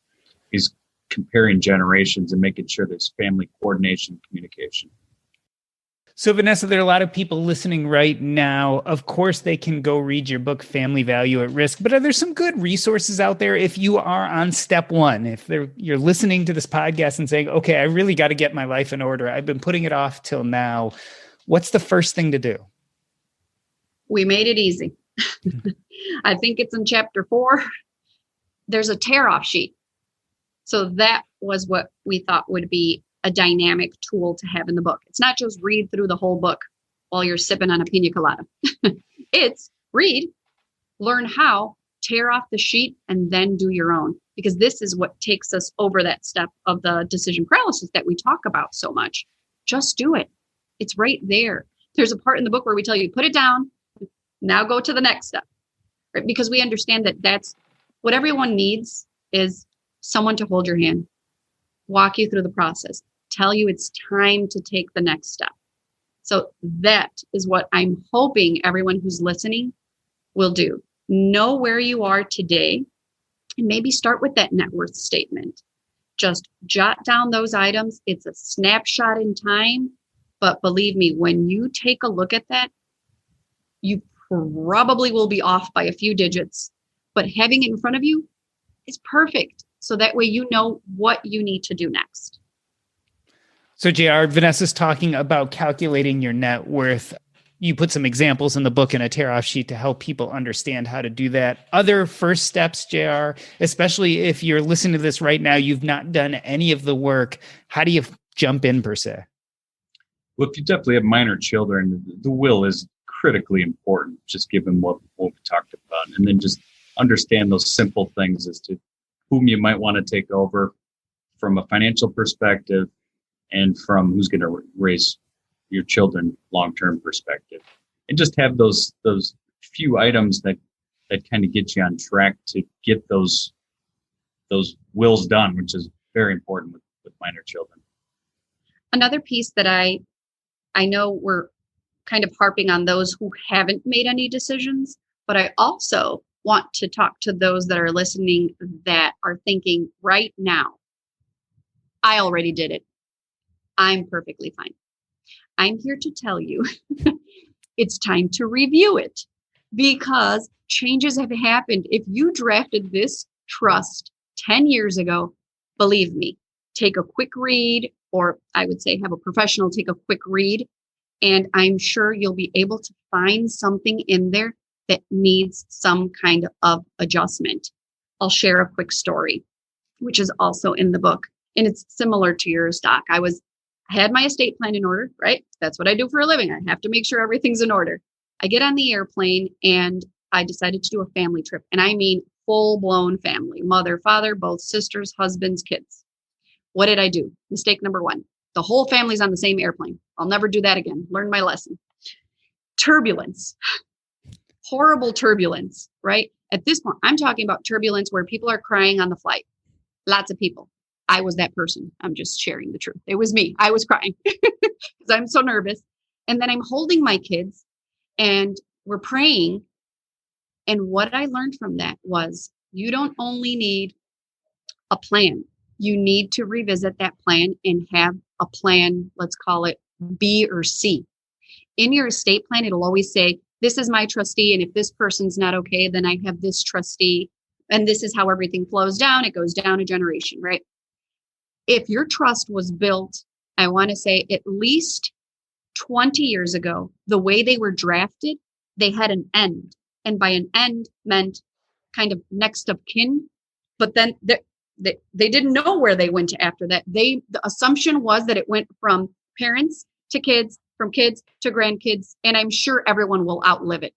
is comparing generations and making sure there's family coordination and communication. So Vanessa, there are a lot of people listening right now. Of course, they can go read your book, Family Value at Risk, but are there some good resources out there if you are on step one? If you're listening to this podcast and saying, okay, I really got to get my life in order. I've been putting it off till now. What's the first thing to do? We made it easy. I think it's in chapter 4. There's a tear-off sheet. So that was what we thought would be a dynamic tool to have in the book. It's not just read through the whole book while you're sipping on a pina colada. It's read, learn how, tear off the sheet, and then do your own. Because this is what takes us over that step of the decision paralysis that we talk about so much. Just do it. It's right there. There's a part in the book where we tell you, put it down, now go to the next step. Right? Because we understand that that's what everyone needs is someone to hold your hand, walk you through the process, tell you it's time to take the next step. So that is what I'm hoping everyone who's listening will do. Know where you are today and maybe start with that net worth statement. Just jot down those items. It's a snapshot in time, but believe me, when you take a look at that, you probably will be off by a few digits, but having it in front of you is perfect. So that way you know what you need to do next. So JR, Vanessa's talking about calculating your net worth. You put some examples in the book in a tear-off sheet to help people understand how to do that. Other first steps, JR, especially if you're listening to this right now, you've not done any of the work. How do you jump in per se? Well, if you definitely have minor children, the will is critically important, just given what we talked about. And then just understand those simple things as to whom you might want to take over from a financial perspective and from who's going to raise your children long-term perspective. And just have those few items that kind of get you on track to get those wills done, which is very important with minor children. Another piece that I know we're kind of harping on those who haven't made any decisions, but I also want to talk to those that are listening that are thinking right now, I already did it. I'm perfectly fine. I'm here to tell you it's time to review it because changes have happened. If you drafted this trust 10 years ago, believe me, take a quick read, or I would say have a professional take a quick read, and I'm sure you'll be able to find something in there that needs some kind of adjustment. I'll share a quick story, which is also in the book, and it's similar to yours, Doc. I I had my estate plan in order, right? That's what I do for a living. I have to make sure everything's in order. I get on the airplane and I decided to do a family trip. And I mean full-blown family, mother, father, both sisters, husbands, kids. What did I do? Mistake number one. The whole family's on the same airplane. I'll never do that again. Learn my lesson. Turbulence. Horrible turbulence, right? At this point, I'm talking about turbulence where people are crying on the flight. Lots of people. I was that person. I'm just sharing the truth. It was me. I was crying because I'm so nervous. And then I'm holding my kids and we're praying. And what I learned from that was you don't only need a plan. You need to revisit that plan and have a plan, let's call it B or C. In your estate plan, it'll always say, this is my trustee. And if this person's not okay, then I have this trustee. And this is how everything flows down. It goes down a generation, right? If your trust was built, I want to say at least 20 years ago, the way they were drafted, they had an end. And by an end meant kind of next of kin. But then they didn't know where they went to after that. The assumption was that it went from parents to kids, from kids to grandkids. And I'm sure everyone will outlive it.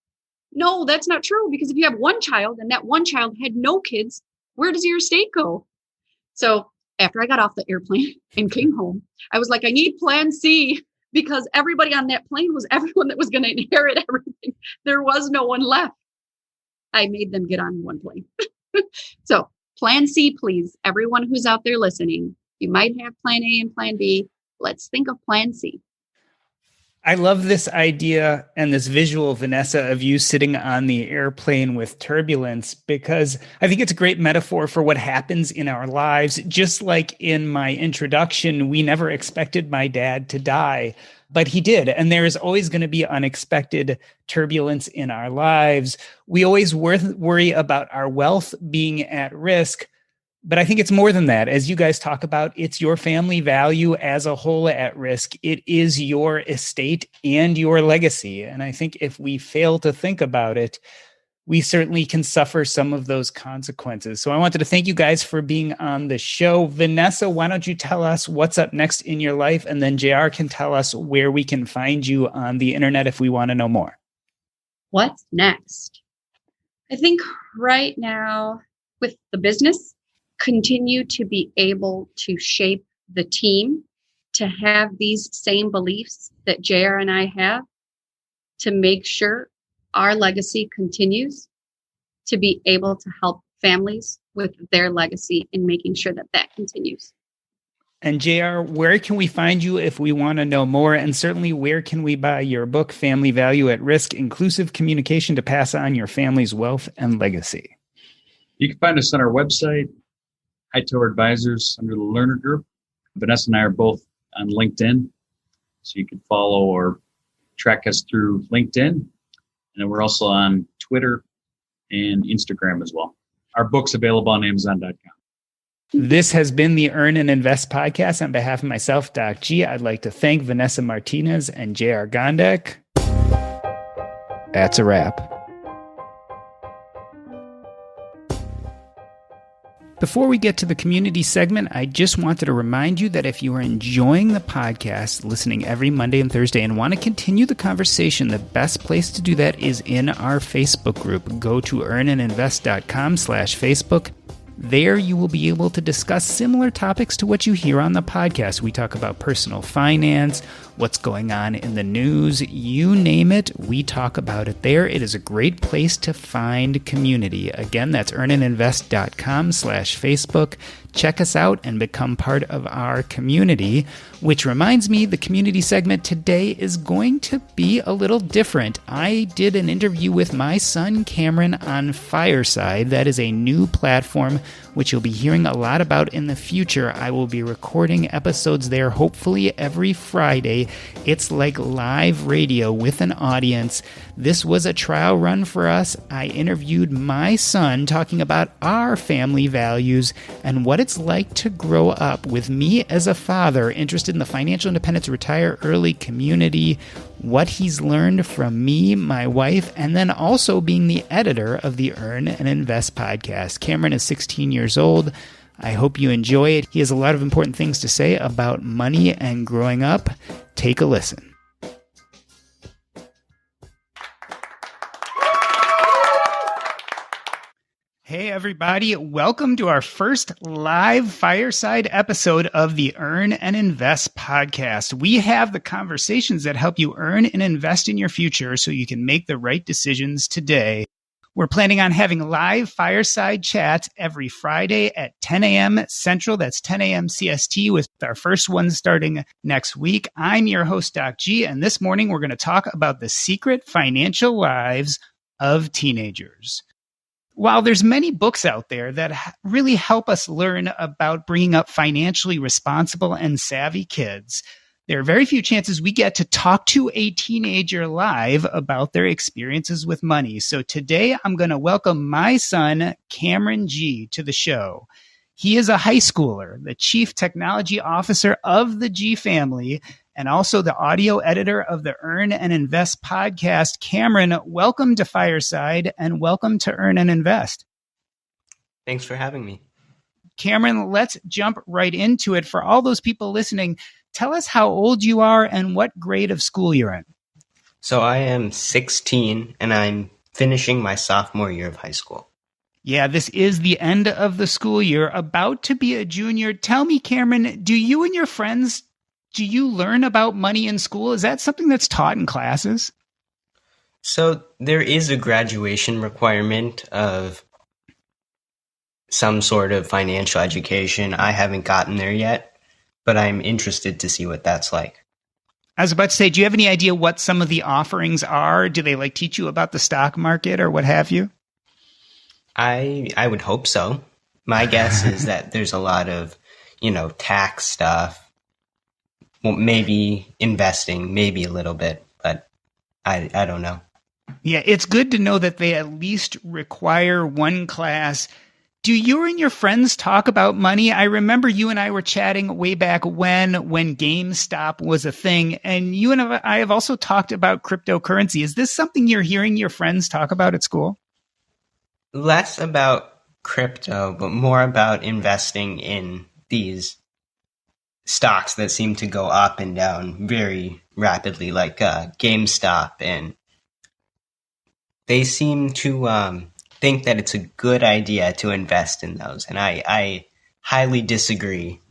No, that's not true. Because if you have one child and that one child had no kids, where does your estate go? So after I got off the airplane and came home, I was like, I need plan C because everybody on that plane was everyone that was going to inherit everything. There was no one left. I made them get on one plane. So plan C, please. Everyone who's out there listening, you might have plan A and plan B. Let's think of plan C. I love this idea and this visual, Vanessa, of you sitting on the airplane with turbulence, because I think it's a great metaphor for what happens in our lives. Just like in my introduction, we never expected my dad to die, but he did. And there is always going to be unexpected turbulence in our lives. We always worry about our wealth being at risk. But I think it's more than that. As you guys talk about, it's your family value as a whole at risk. It is your estate and your legacy. And I think if we fail to think about it, we certainly can suffer some of those consequences. So I wanted to thank you guys for being on the show. Vanessa, why don't you tell us what's up next in your life? And then JR can tell us where we can find you on the internet if we want to know more. What's next? I think right now with the business, continue to be able to shape the team to have these same beliefs that JR and I have to make sure our legacy continues, to be able to help families with their legacy and making sure that that continues. And JR, where can we find you if we want to know more? And certainly, where can we buy your book, Family Value at Risk, Inclusive Communication to Pass on Your Family's Wealth and Legacy? You can find us on our website, Hightower Advisors, under the Learner Group. Vanessa and I are both on LinkedIn, so you can follow or track us through LinkedIn. And then we're also on Twitter and Instagram as well. Our book's available on Amazon.com. This has been the Earn and Invest podcast. On behalf of myself, Doc G, I'd like to thank Vanessa Martinez and JR Gondek. That's a wrap. Before we get to the community segment, I just wanted to remind you that if you are enjoying the podcast, listening every Monday and Thursday, and want to continue the conversation, the best place to do that is in our Facebook group. Go to earnandinvest.com/Facebook. There you will be able to discuss similar topics to what you hear on the podcast. We talk about personal finance, what's going on in the news, you name it, we talk about it there. It is a great place to find community. Again, that's earnandinvest.com/Facebook. Check us out and become part of our community, which reminds me the community segment today is going to be a little different. I did an interview with my son Cameron on Fireside. That is a new platform which you'll be hearing a lot about in the future. I will be recording episodes there hopefully every Friday. It's like live radio with an audience. This was a trial run for us. I interviewed my son talking about our family values and what it's like to grow up with me as a father interested in the financial independence retire early community, what he's learned from me, my wife, and then also being the editor of the Earn and Invest podcast. Cameron is 16 years old. I hope you enjoy it. He has a lot of important things to say about money and growing up. Take a listen. Hey, everybody. Welcome to our first live fireside episode of the Earn and Invest podcast. We have the conversations that help you earn and invest in your future so you can make the right decisions today. We're planning on having live fireside chats every Friday at 10 a.m. Central. That's 10 a.m. CST, with our first one starting next week. I'm your host, Doc G, and this morning we're going to talk about the secret financial lives of teenagers. While there's many books out there that really help us learn about bringing up financially responsible and savvy kids, there are very few chances we get to talk to a teenager live about their experiences with money. So today I'm going to welcome my son, Cameron G, to the show. He is a high schooler, the chief technology officer of the G family, and also the audio editor of the Earn and Invest podcast. Cameron, welcome to Fireside and welcome to Earn and Invest. Thanks for having me. Cameron, let's jump right into it. For all those people listening, tell us how old you are and what grade of school you're in. So I am 16 and I'm finishing my sophomore year of high school. Yeah, this is the end of the school year, about to be a junior. Tell me, Cameron, do you and your friends, do you learn about money in school? Is that something that's taught in classes? So there is a graduation requirement of some sort of financial education. I haven't gotten there yet, but I'm interested to see what that's like. I was about to say, do you have any idea what some of the offerings are? Do they teach you about the stock market or what have you? I would hope so. My guess is that there's a lot of, tax stuff. Well, maybe investing, maybe a little bit, but I don't know. Yeah, it's good to know that they at least require one class. Do you and your friends talk about money? I remember you and I were chatting way back when GameStop was a thing, and you and I have also talked about cryptocurrency. Is this something you're hearing your friends talk about at school? Less about crypto, but more about investing in these stocks that seem to go up and down very rapidly, like GameStop, and they seem to think that it's a good idea to invest in those. And I highly disagree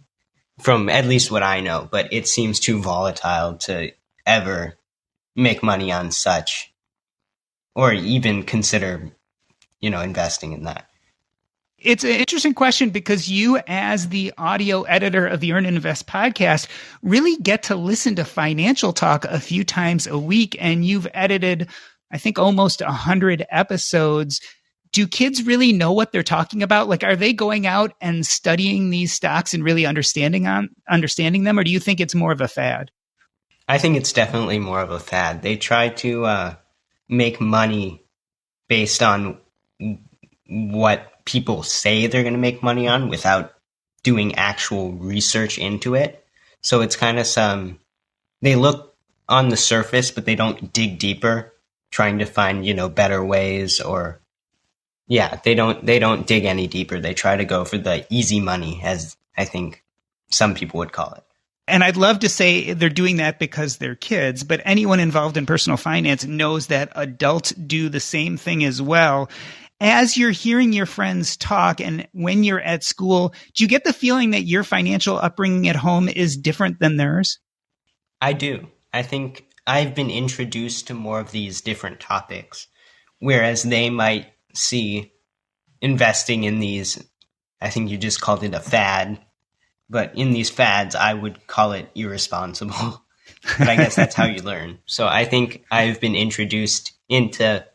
from at least what I know, but it seems too volatile to ever make money on such, or even consider investing in that. It's an interesting question because you, as the audio editor of the Earn and Invest podcast, really get to listen to financial talk a few times a week, and you've edited, I think, almost 100 episodes. Do kids really know what they're talking about? Are they going out and studying these stocks and really understanding them, or do you think it's more of a fad? I think it's definitely more of a fad. They try to make money based on what people say they're going to make money on without doing actual research into it. So it's kind of they look on the surface, but they don't dig deeper, trying to find, better ways, or they don't dig any deeper. They try to go for the easy money, as I think some people would call it. And I'd love to say they're doing that because they're kids, but anyone involved in personal finance knows that adults do the same thing as well. As you're hearing your friends talk and when you're at school, do you get the feeling that your financial upbringing at home is different than theirs? I do. I think I've been introduced to more of these different topics, whereas they might see investing in these, I think you just called it a fad, but in these fads, I would call it irresponsible. But I guess that's how you learn. So I think I've been introduced into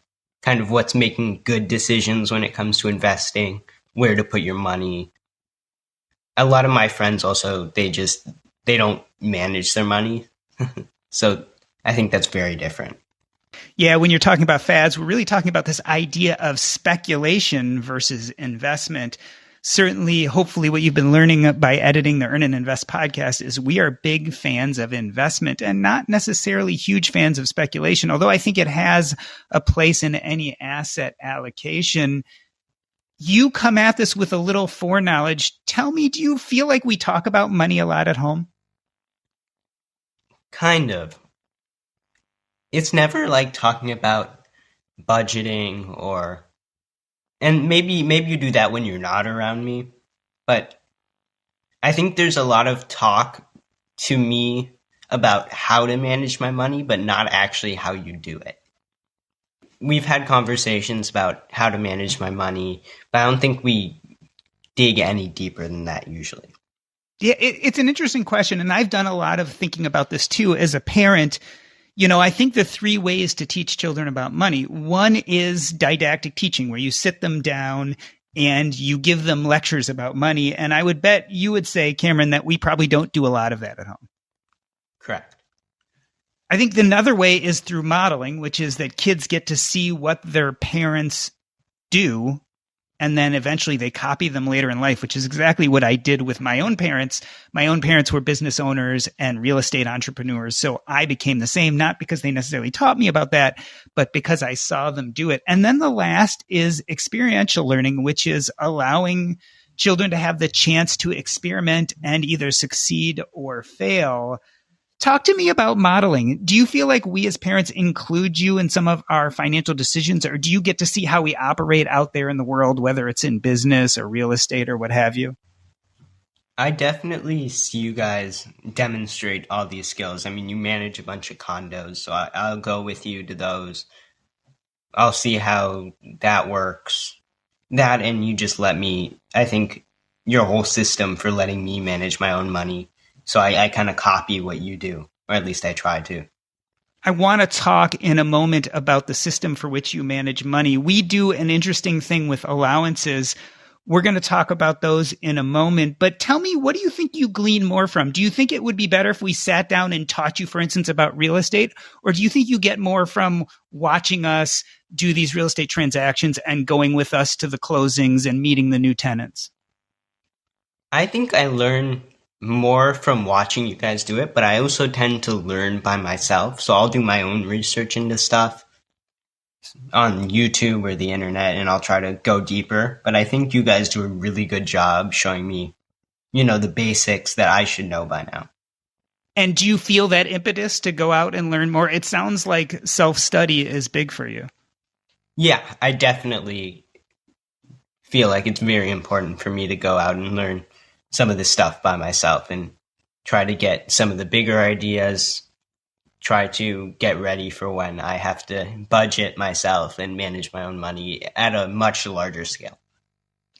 kind of what's making good decisions when it comes to investing, where to put your money. A lot of my friends also, they don't manage their money. So I think that's very different. Yeah, when you're talking about fads, we're really talking about this idea of speculation versus investment. Certainly, hopefully what you've been learning by editing the Earn and Invest podcast is we are big fans of investment and not necessarily huge fans of speculation, although I think it has a place in any asset allocation. You come at this with a little foreknowledge. Tell me, do you feel like we talk about money a lot at home? Kind of. It's never like talking about budgeting and maybe you do that when you're not around me, but I think there's a lot of talk to me about how to manage my money, but not actually how you do it. We've had conversations about how to manage my money, but I don't think we dig any deeper than that usually. Yeah, it's an interesting question. And I've done a lot of thinking about this too. As a parent, I think the 3 ways to teach children about money. One is didactic teaching, where you sit them down and you give them lectures about money. And I would bet you would say, Cameron, that we probably don't do a lot of that at home. Correct. I think another way is through modeling, which is that kids get to see what their parents do, and then eventually they copy them later in life, which is exactly what I did with my own parents. My own parents were business owners and real estate entrepreneurs. So I became the same, not because they necessarily taught me about that, but because I saw them do it. And then the last is experiential learning, which is allowing children to have the chance to experiment and either succeed or fail. Talk to me about modeling. Do you feel like we as parents include you in some of our financial decisions, or do you get to see how we operate out there in the world, whether it's in business or real estate or what have you? I definitely see you guys demonstrate all these skills. I mean, you manage a bunch of condos, so I'll go with you to those. I'll see how that works. That, and you just let me, I think your whole system for letting me manage my own money. So I kind of copy what you do, or at least I try to. I want to talk in a moment about the system for which you manage money. We do an interesting thing with allowances. We're going to talk about those in a moment. But tell me, what do you think you glean more from? Do you think it would be better if we sat down and taught you, for instance, about real estate? Or do you think you get more from watching us do these real estate transactions and going with us to the closings and meeting the new tenants? I think I learn more from watching you guys do it, but I also tend to learn by myself. So I'll do my own research into stuff on YouTube or the internet, and I'll try to go deeper. But I think you guys do a really good job showing me, the basics that I should know by now. And do you feel that impetus to go out and learn more? It sounds like self-study is big for you. Yeah, I definitely feel like it's very important for me to go out and learn some of this stuff by myself and try to get some of the bigger ideas, try to get ready for when I have to budget myself and manage my own money at a much larger scale.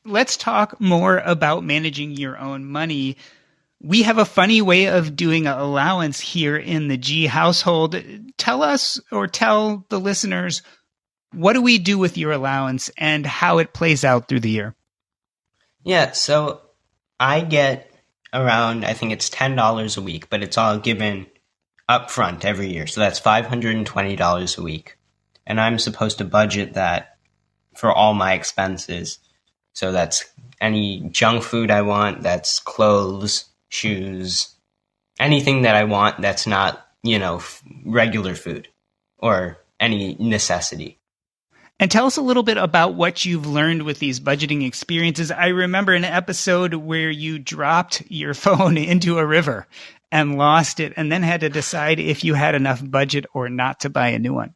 Let's talk more about managing your own money. We have a funny way of doing an allowance here in the G household. Tell us, or tell the listeners, what do we do with your allowance and how it plays out through the year? Yeah, so I get around, I think it's $10 a week, but it's all given up front every year. So that's $520 a week. And I'm supposed to budget that for all my expenses. So that's any junk food I want, that's clothes, shoes, anything that I want that's not, regular food or any necessity. And tell us a little bit about what you've learned with these budgeting experiences. I remember an episode where you dropped your phone into a river and lost it, and then had to decide if you had enough budget or not to buy a new one.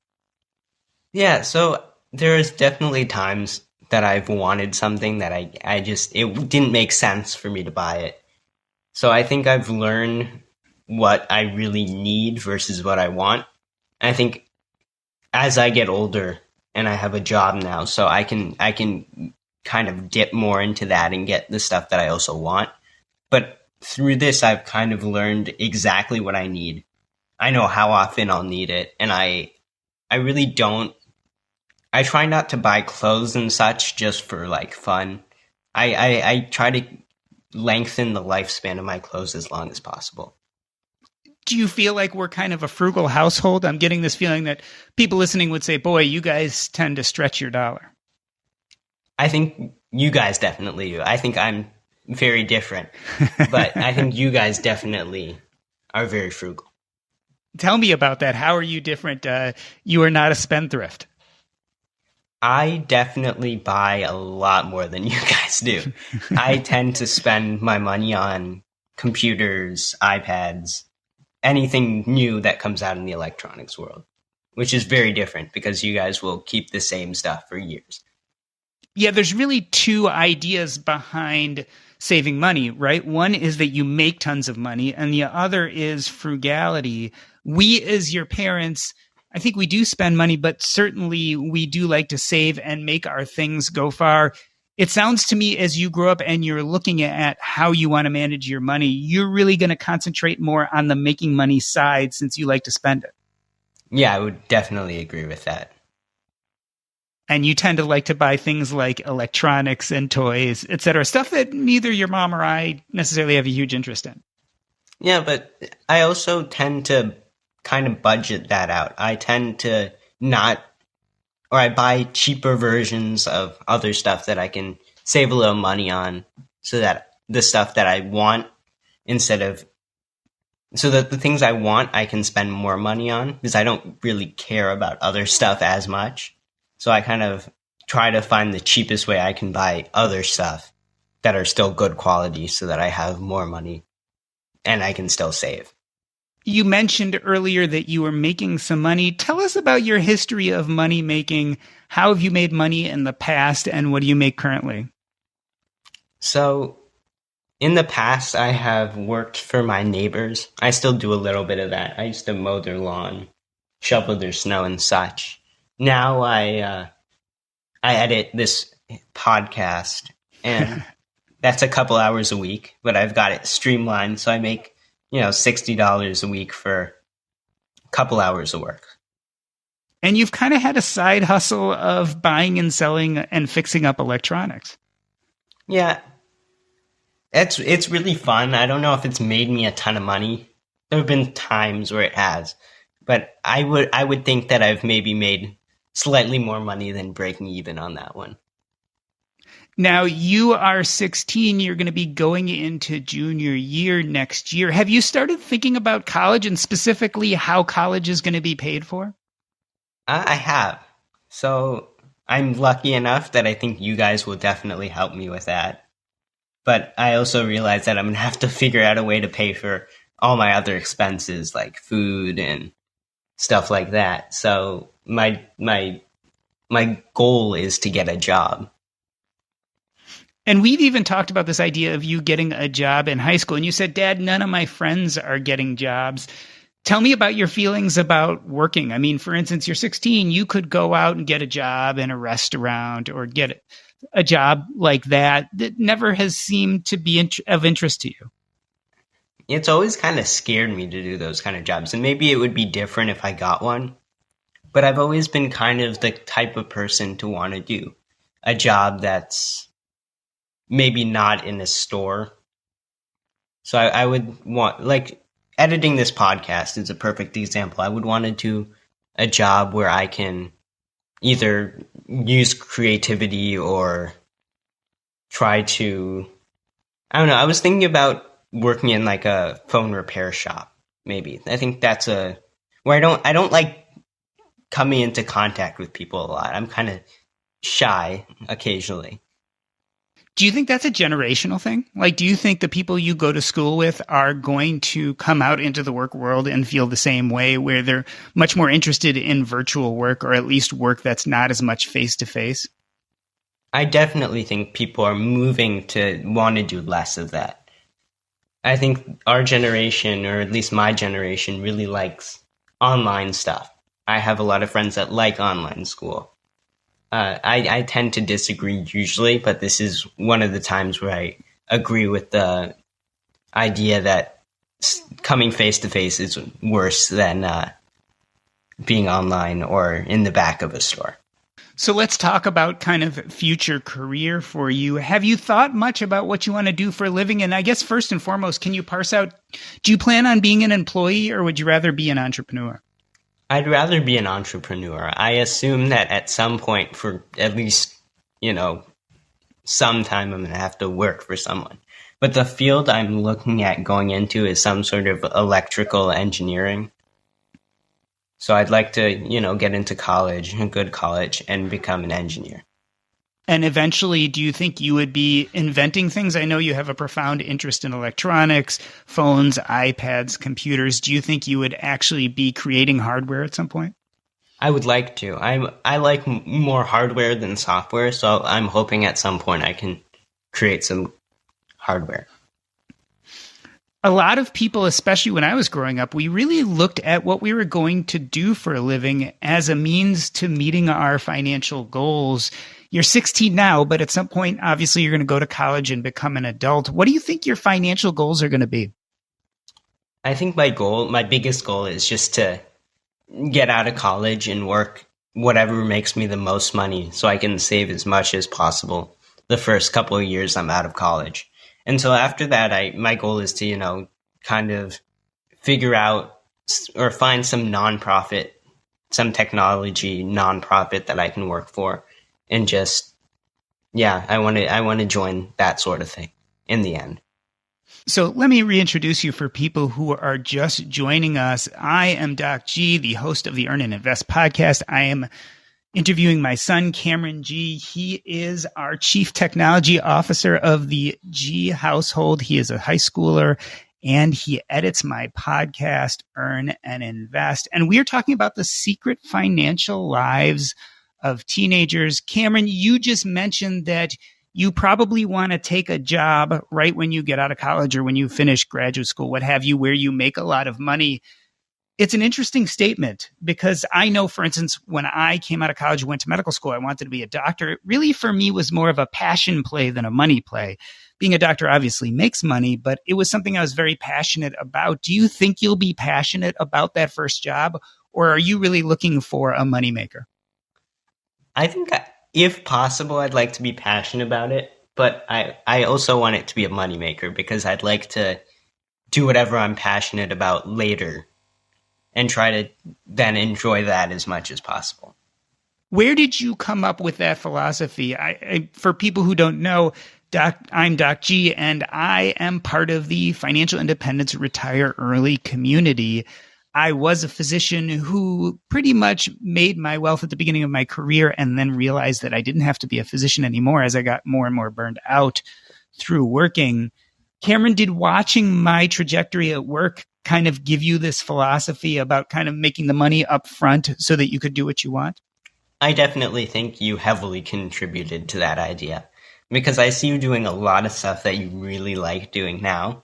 Yeah, so there's definitely times that I've wanted something that it didn't make sense for me to buy it. So I think I've learned what I really need versus what I want. And I think as I get older, and I have a job now, so I can kind of dip more into that and get the stuff that I also want. But through this, I've kind of learned exactly what I need. I know how often I'll need it, and I really don't. I try not to buy clothes and such just for like fun. I try to lengthen the lifespan of my clothes as long as possible. Do you feel like we're kind of a frugal household? I'm getting this feeling that people listening would say, boy, you guys tend to stretch your dollar. I think you guys definitely do. I think I'm very different, but I think you guys definitely are very frugal. Tell me about that. How are you different? You are not a spendthrift. I definitely buy a lot more than you guys do. I tend to spend my money on computers, iPads, anything new that comes out in the electronics world, which is very different because you guys will keep the same stuff for years. Yeah, there's really two ideas behind saving money, right? One is that you make tons of money, and the other is frugality. We, as your parents, I think we do spend money, but certainly we do like to save and make our things go far. It sounds to me as you grow up and you're looking at how you want to manage your money, you're really going to concentrate more on the making money side since you like to spend it. Yeah, I would definitely agree with that. And you tend to like to buy things like electronics and toys, et cetera, stuff that neither your mom or I necessarily have a huge interest in. Yeah, but I also tend to kind of budget that out. I tend to not, or I buy cheaper versions of other stuff that I can save a little money on so that the stuff that I want so that the things I want, I can spend more money on because I don't really care about other stuff as much. So I kind of try to find the cheapest way I can buy other stuff that are still good quality so that I have more money and I can still save. You mentioned earlier that you were making some money. Tell us about your history of money making. How have you made money in the past and what do you make currently? So in the past, I have worked for my neighbors. I still do a little bit of that. I used to mow their lawn, shovel their snow and such. Now I edit this podcast, and that's a couple hours a week, but I've got it streamlined, so I make, $60 a week for a couple hours of work. And you've kind of had a side hustle of buying and selling and fixing up electronics. Yeah, it's really fun. I don't know if it's made me a ton of money. There have been times where it has, but I would think that I've maybe made slightly more money than breaking even on that one. Now, you are 16. You're going to be going into junior year next year. Have you started thinking about college and specifically how college is going to be paid for? I have. So I'm lucky enough that I think you guys will definitely help me with that. But I also realize that I'm going to have to figure out a way to pay for all my other expenses like food and stuff like that. So my goal is to get a job. And we've even talked about this idea of you getting a job in high school. And you said, Dad, none of my friends are getting jobs. Tell me about your feelings about working. I mean, for instance, you're 16, you could go out and get a job in a restaurant or get a job like that never has seemed to be of interest to you. It's always kind of scared me to do those kind of jobs. And maybe it would be different if I got one. But I've always been kind of the type of person to want to do a job that's maybe not in a store. So I would want, like, editing this podcast is a perfect example. I would want to do a job where I can either use creativity or try to, I don't know. I was thinking about working in like a phone repair shop, maybe. I think that's where I don't like coming into contact with people a lot. I'm kind of shy occasionally. Do you think that's a generational thing? Like, do you think the people you go to school with are going to come out into the work world and feel the same way, where they're much more interested in virtual work or at least work that's not as much face to face? I definitely think people are moving to want to do less of that. I think our generation, or at least my generation, really likes online stuff. I have a lot of friends that like online school. I tend to disagree usually, but this is one of the times where I agree with the idea that coming face to face is worse than being online or in the back of a store. So let's talk about kind of future career for you. Have you thought much about what you want to do for a living? And I guess first and foremost, can you parse out, do you plan on being an employee or would you rather be an entrepreneur? I'd rather be an entrepreneur. I assume that at some point, for at least, some time, I'm going to have to work for someone. But the field I'm looking at going into is some sort of electrical engineering. So I'd like to, get into college, a good college, and become an engineer. And eventually, do you think you would be inventing things? I know you have a profound interest in electronics, phones, iPads, computers. Do you think you would actually be creating hardware at some point? I would like to. I like more hardware than software, so I'm hoping at some point I can create some hardware. A lot of people, especially when I was growing up, we really looked at what we were going to do for a living as a means to meeting our financial goals. You're 16 now, but at some point, obviously, you're going to go to college and become an adult. What do you think your financial goals are going to be? I think my biggest goal is just to get out of college and work whatever makes me the most money so I can save as much as possible the first couple of years I'm out of college. And so after that, my goal is to, kind of figure out or find some nonprofit, some technology nonprofit that I can work for, and just, I want to join that sort of thing in the end. So let me reintroduce you for people who are just joining us. I am Doc G, the host of the Earn and Invest podcast. I am interviewing my son, Cameron G. He is our chief technology officer of the G household. He is a high schooler and he edits my podcast, Earn and Invest. And we are talking about the secret financial lives of teenagers. Cameron, you just mentioned that you probably want to take a job right when you get out of college or when you finish graduate school, what have you, where you make a lot of money. It's an interesting statement because I know, for instance, when I came out of college and went to medical school, I wanted to be a doctor. It really, for me, was more of a passion play than a money play. Being a doctor obviously makes money, but it was something I was very passionate about. Do you think you'll be passionate about that first job, or are you really looking for a moneymaker? I think if possible, I'd like to be passionate about it, but I also want it to be a moneymaker because I'd like to do whatever I'm passionate about later and try to then enjoy that as much as possible. Where did you come up with that philosophy? For people who don't know, I'm Doc G, and I am part of the Financial Independence Retire Early community. I was a physician who pretty much made my wealth at the beginning of my career and then realized that I didn't have to be a physician anymore as I got more and more burned out through working. Cameron, did watching my trajectory at work kind of give you this philosophy about kind of making the money up front so that you could do what you want? I definitely think you heavily contributed to that idea because I see you doing a lot of stuff that you really like doing now.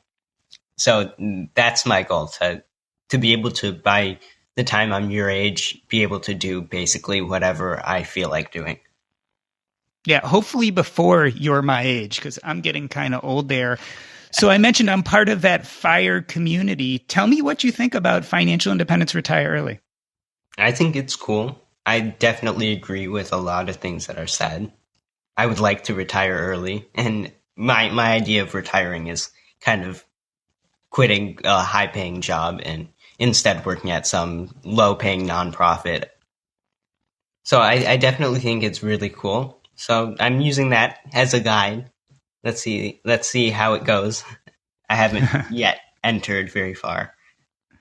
So that's my goal, to be able to, by the time I'm your age, be able to do basically whatever I feel like doing. Yeah, hopefully before you're my age, because I'm getting kind of old there. So I mentioned I'm part of that FIRE community. Tell me what you think about Financial Independence Retire Early. I think it's cool. I definitely agree with a lot of things that are said. I would like to retire early, and my idea of retiring is kind of quitting a high-paying job and instead working at some low-paying nonprofit. So I definitely think it's really cool. So I'm using that as a guide. Let's see how it goes. I haven't yet entered very far.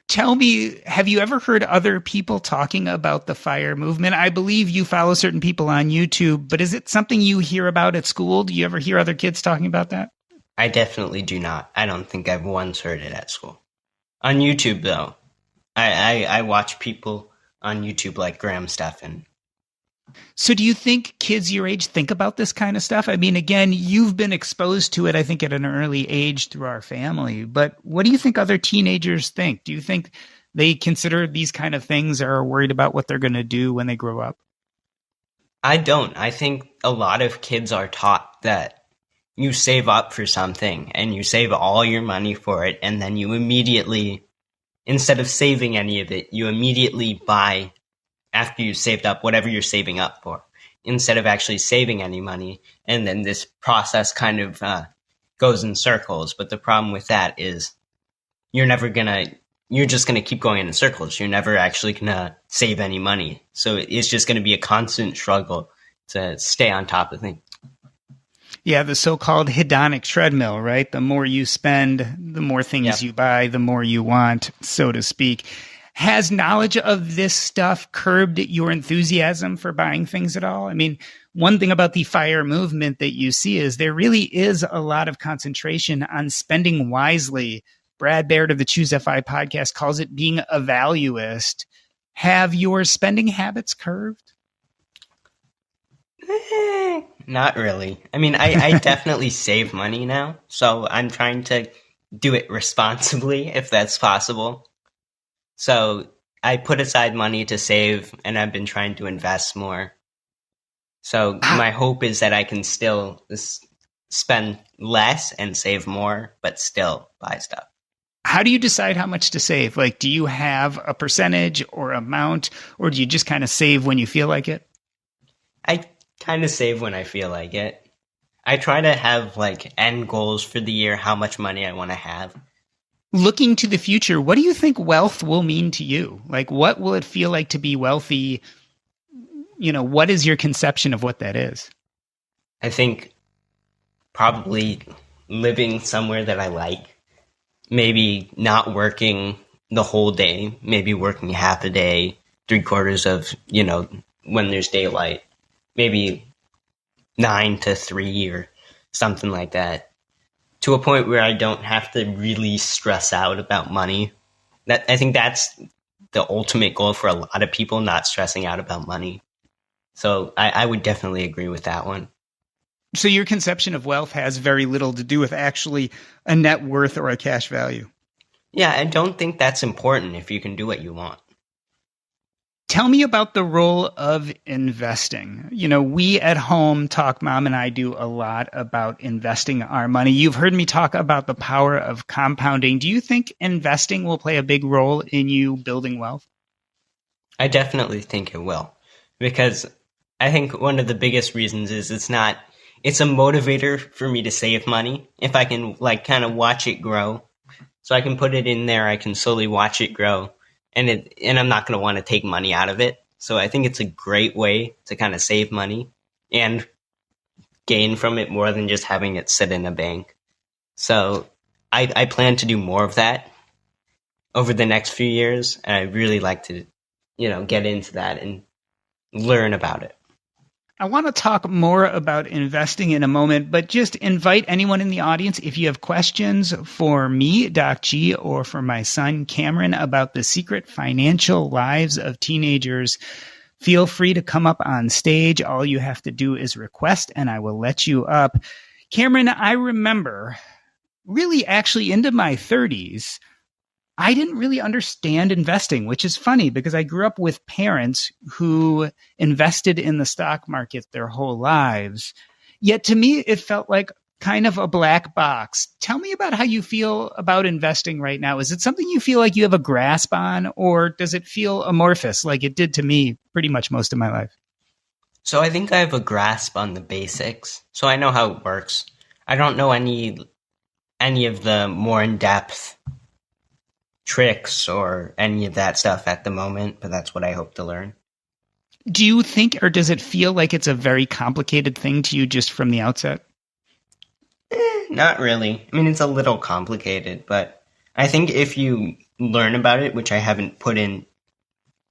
Tell me, have you ever heard other people talking about the FIRE movement? I believe you follow certain people on YouTube, but is it something you hear about at school? Do you ever hear other kids talking about that? I definitely do not. I don't think I've once heard it at school. On YouTube, though, I watch people on YouTube like Graham Stephan. So do you think kids your age think about this kind of stuff? I mean, again, you've been exposed to it, I think, at an early age through our family. But what do you think other teenagers think? Do you think they consider these kind of things or are worried about what they're going to do when they grow up? I don't. I think a lot of kids are taught that you save up for something and you save all your money for it. And then you immediately, instead of saving any of it, you immediately buy after you've saved up whatever you're saving up for, instead of actually saving any money. And then this process kind of goes in circles. But the problem with that is you're just going to keep going in circles. You're never actually going to save any money. So it's just going to be a constant struggle to stay on top of things. Yeah, the so-called hedonic treadmill, right? The more you spend, the more things you buy, the more you want, so to speak. Has knowledge of this stuff curbed your enthusiasm for buying things at all? I mean, one thing about the FIRE movement that you see is there really is a lot of concentration on spending wisely. Brad Baird of the Choose FI podcast calls it being a valuist. Have your spending habits curved? Not really. I mean, I definitely save money now, so I'm trying to do it responsibly if that's possible. So I put aside money to save, and I've been trying to invest more. So my hope is that I can still spend less and save more, but still buy stuff. How do you decide how much to save? Like, do you have a percentage or amount, or do you just kind of save when you feel like it? I kind of save when I feel like it. I try to have like end goals for the year, how much money I want to have. Looking to the future, what do you think wealth will mean to you? Like, what will it feel like to be wealthy? You know, what is your conception of what that is? I think probably living somewhere that I like, maybe not working the whole day, maybe working half a day, 3/4 of, when there's daylight, maybe 9 to 3 or something like that. To a point where I don't have to really stress out about money. I think that's the ultimate goal for a lot of people, not stressing out about money. So I would definitely agree with that one. So your conception of wealth has very little to do with actually a net worth or a cash value. Yeah, I don't think that's important if you can do what you want. Tell me about the role of investing. You know, we at home talk, Mom and I do a lot about investing our money. You've heard me talk about the power of compounding. Do you think investing will play a big role in you building wealth? I definitely think it will, because I think one of the biggest reasons is it's a motivator for me to save money. If I can kind of watch it grow, so I can put it in there, I can slowly watch it grow. And I'm not going to want to take money out of it. So I think it's a great way to kind of save money and gain from it more than just having it sit in a bank. So I plan to do more of that over the next few years. And I really like to, get into that and learn about it. I want to talk more about investing in a moment, but just invite anyone in the audience, if you have questions for me, Doc G, or for my son, Cameron, about the secret financial lives of teenagers, feel free to come up on stage. All you have to do is request, and I will let you up. Cameron, I remember really actually into my 30s, I didn't really understand investing, which is funny because I grew up with parents who invested in the stock market their whole lives. Yet to me, it felt like kind of a black box. Tell me about how you feel about investing right now. Is it something you feel like you have a grasp on, or does it feel amorphous like it did to me pretty much most of my life? So I think I have a grasp on the basics. So I know how it works. I don't know any of the more in-depth tricks or any of that stuff at the moment, but that's what I hope to learn. Do you think, or does it feel like it's a very complicated thing to you just from the outset? Not really. I mean, it's a little complicated, but I think if you learn about it, which I haven't put in,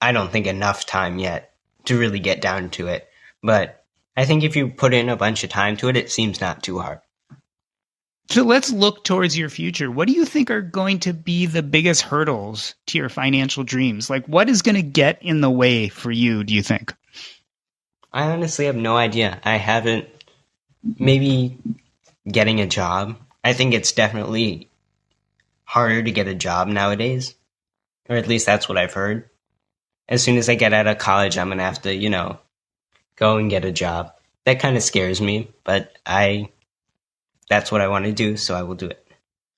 I don't think enough time yet to really get down to it, but I think if you put in a bunch of time to it, it seems not too hard. So let's look towards your future. What do you think are going to be the biggest hurdles to your financial dreams? Like, what is going to get in the way for you, do you think? I honestly have no idea. I haven't. Maybe getting a job. I think it's definitely harder to get a job nowadays, or at least that's what I've heard. As soon as I get out of college, I'm going to have to, go and get a job. That kind of scares me, but that's what I want to do, so I will do it.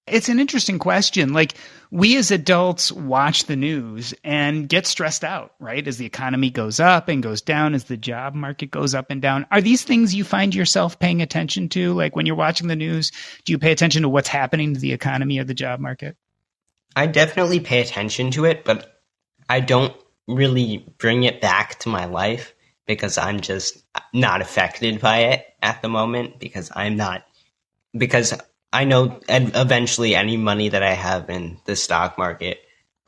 It's an interesting question. Like, we as adults watch the news and get stressed out, right? As the economy goes up and goes down, as the job market goes up and down. Are these things you find yourself paying attention to? Like, when you're watching the news, do you pay attention to what's happening to the economy or the job market? I definitely pay attention to it, but I don't really bring it back to my life because I'm just not affected by it at the moment because I know eventually any money that I have in the stock market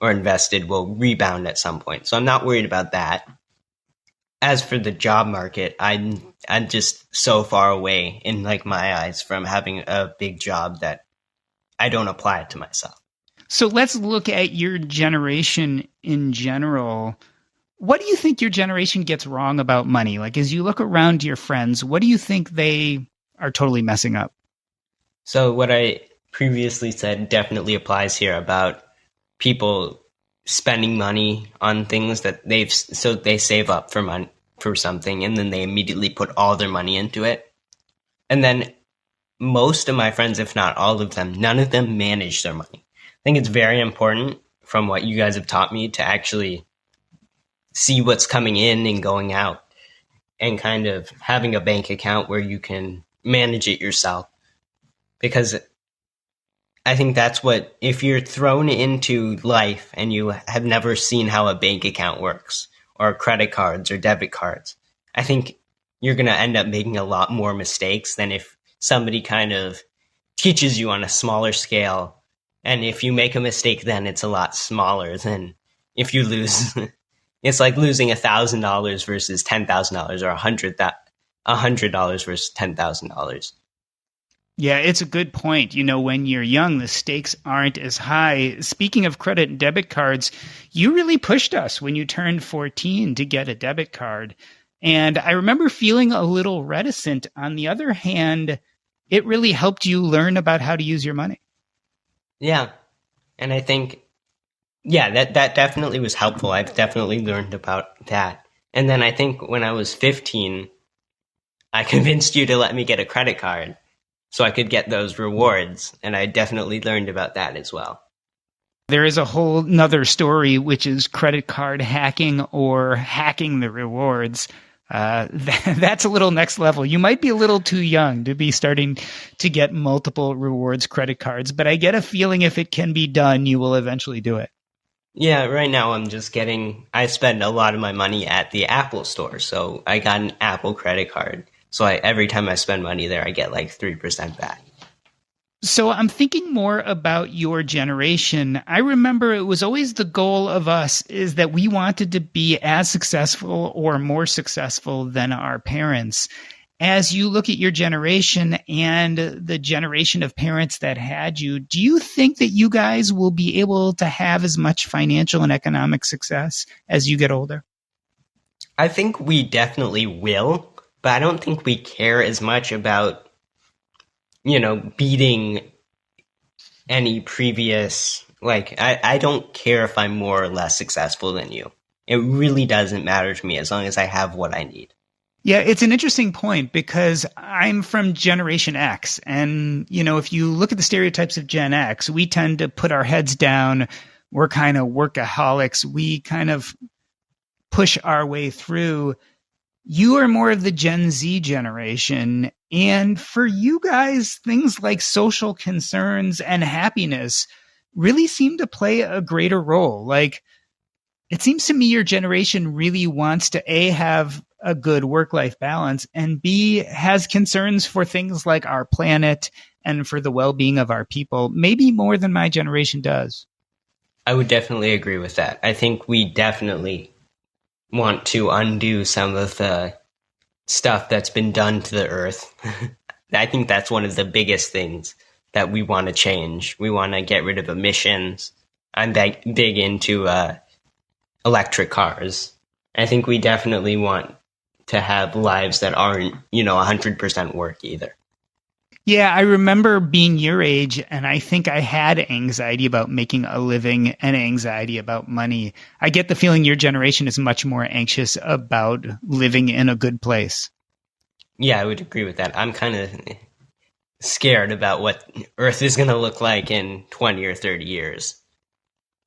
or invested will rebound at some point. So I'm not worried about that. As for the job market, I'm just so far away in like my eyes from having a big job that I don't apply it to myself. So let's look at your generation in general. What do you think your generation gets wrong about money? Like, as you look around your friends, what do you think they are totally messing up? So what I previously said definitely applies here about people spending money on things that they save up for money for something, and then they immediately put all their money into it. And then most of my friends, if not all of them, none of them manage their money. I think it's very important, from what you guys have taught me, to actually see what's coming in and going out, and kind of having a bank account where you can manage it yourself. Because I think that's what, if you're thrown into life and you have never seen how a bank account works, or credit cards or debit cards, I think you're going to end up making a lot more mistakes than if somebody kind of teaches you on a smaller scale. And if you make a mistake, then it's a lot smaller than if you lose. It's like losing $1,000 versus $10,000, or $100 versus $10,000. Yeah, it's a good point. You know, when you're young, the stakes aren't as high. Speaking of credit and debit cards, you really pushed us when you turned 14 to get a debit card. And I remember feeling a little reticent. On the other hand, it really helped you learn about how to use your money. Yeah. And I think, that definitely was helpful. I've definitely learned about that. And then I think when I was 15, I convinced you to let me get a credit card so I could get those rewards. And I definitely learned about that as well. There is a whole nother story, which is credit card hacking, or hacking the rewards. That's a little next level. You might be a little too young to be starting to get multiple rewards credit cards, but I get a feeling if it can be done, you will eventually do it. Yeah, right now I spend a lot of my money at the Apple store. So I got an Apple credit card. So every time I spend money there, I get like 3% back. So I'm thinking more about your generation. I remember it was always the goal of us is that we wanted to be as successful or more successful than our parents. As you look at your generation and the generation of parents that had you, do you think that you guys will be able to have as much financial and economic success as you get older? I think we definitely will, but I don't think we care as much about, beating any previous, I don't care if I'm more or less successful than you. It really doesn't matter to me as long as I have what I need. Yeah, it's an interesting point because I'm from Generation X. And, if you look at the stereotypes of Gen X, we tend to put our heads down. We're kind of workaholics. We kind of push our way through. You are more of the Gen Z generation. And for you guys, things like social concerns and happiness really seem to play a greater role. Like, it seems to me your generation really wants to A, have a good work-life balance, and B, has concerns for things like our planet and for the well-being of our people, maybe more than my generation does. I would definitely agree with that. I think we definitely want to undo some of the stuff that's been done to the earth. I think that's one of the biggest things that we want to change. We want to get rid of emissions. I'm big into electric cars. I think we definitely want to have lives that aren't, 100% work either. Yeah, I remember being your age, and I think I had anxiety about making a living and anxiety about money. I get the feeling your generation is much more anxious about living in a good place. Yeah, I would agree with that. I'm kind of scared about what Earth is going to look like in 20 or 30 years.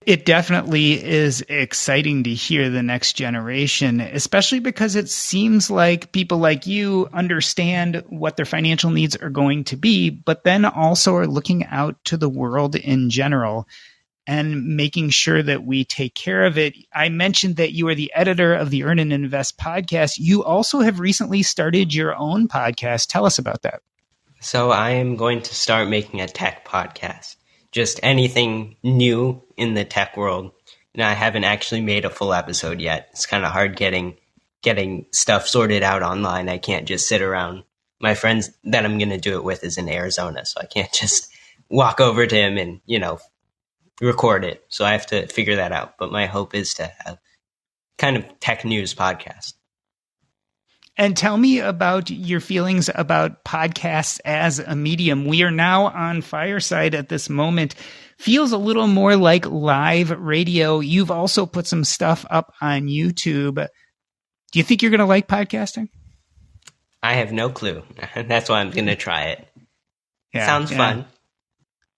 It definitely is exciting to hear the next generation, especially because it seems like people like you understand what their financial needs are going to be, but then also are looking out to the world in general and making sure that we take care of it. I mentioned that you are the editor of the Earn and Invest podcast. You also have recently started your own podcast. Tell us about that. So I am going to start making a tech podcast. Just anything new in the tech world. and I haven't actually made a full episode yet. It's kind of hard getting stuff sorted out online. I can't just sit around. My friends that I'm going to do it with is in Arizona, so I can't just walk over to him and, record it. So I have to figure that out. But my hope is to have kind of tech news podcast. And tell me about your feelings about podcasts as a medium. We are now on Fireside at this moment. Feels a little more like live radio. You've also put some stuff up on YouTube. Do you think you're going to like podcasting? I have no clue. That's why I'm going to try it. Yeah, Sounds fun.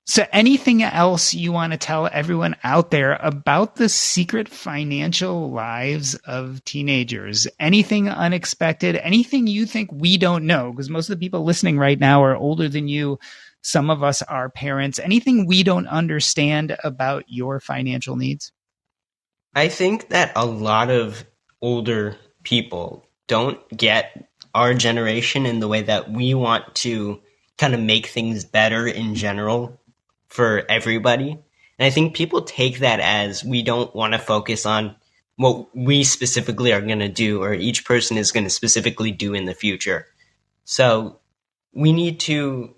So anything else you want to tell everyone out there about the secret financial lives of teenagers? Anything unexpected? Anything you think we don't know? Because most of the people listening right now are older than you. Some of us are parents. Anything we don't understand about your financial needs? I think that a lot of older people don't get our generation in the way that we want to kind of make things better in general for everybody. And I think people take that as we don't want to focus on what we specifically are going to do or each person is going to specifically do in the future. So we need to,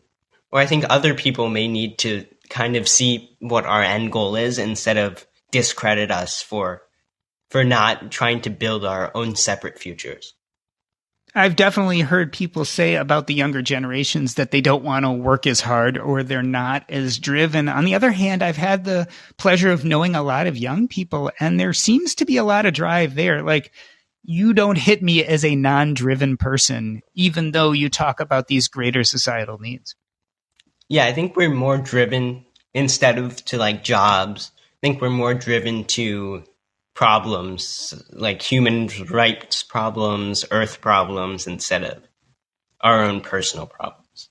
or I think other people may need to kind of see what our end goal is instead of discredit us for not trying to build our own separate futures. I've definitely heard people say about the younger generations that they don't want to work as hard or they're not as driven. On the other hand, I've had the pleasure of knowing a lot of young people, and there seems to be a lot of drive there. Like, you don't hit me as a non-driven person, even though you talk about these greater societal needs. Yeah, I think we're more driven instead of to like jobs. I think we're more driven to problems, like human rights problems, earth problems, instead of our own personal problems.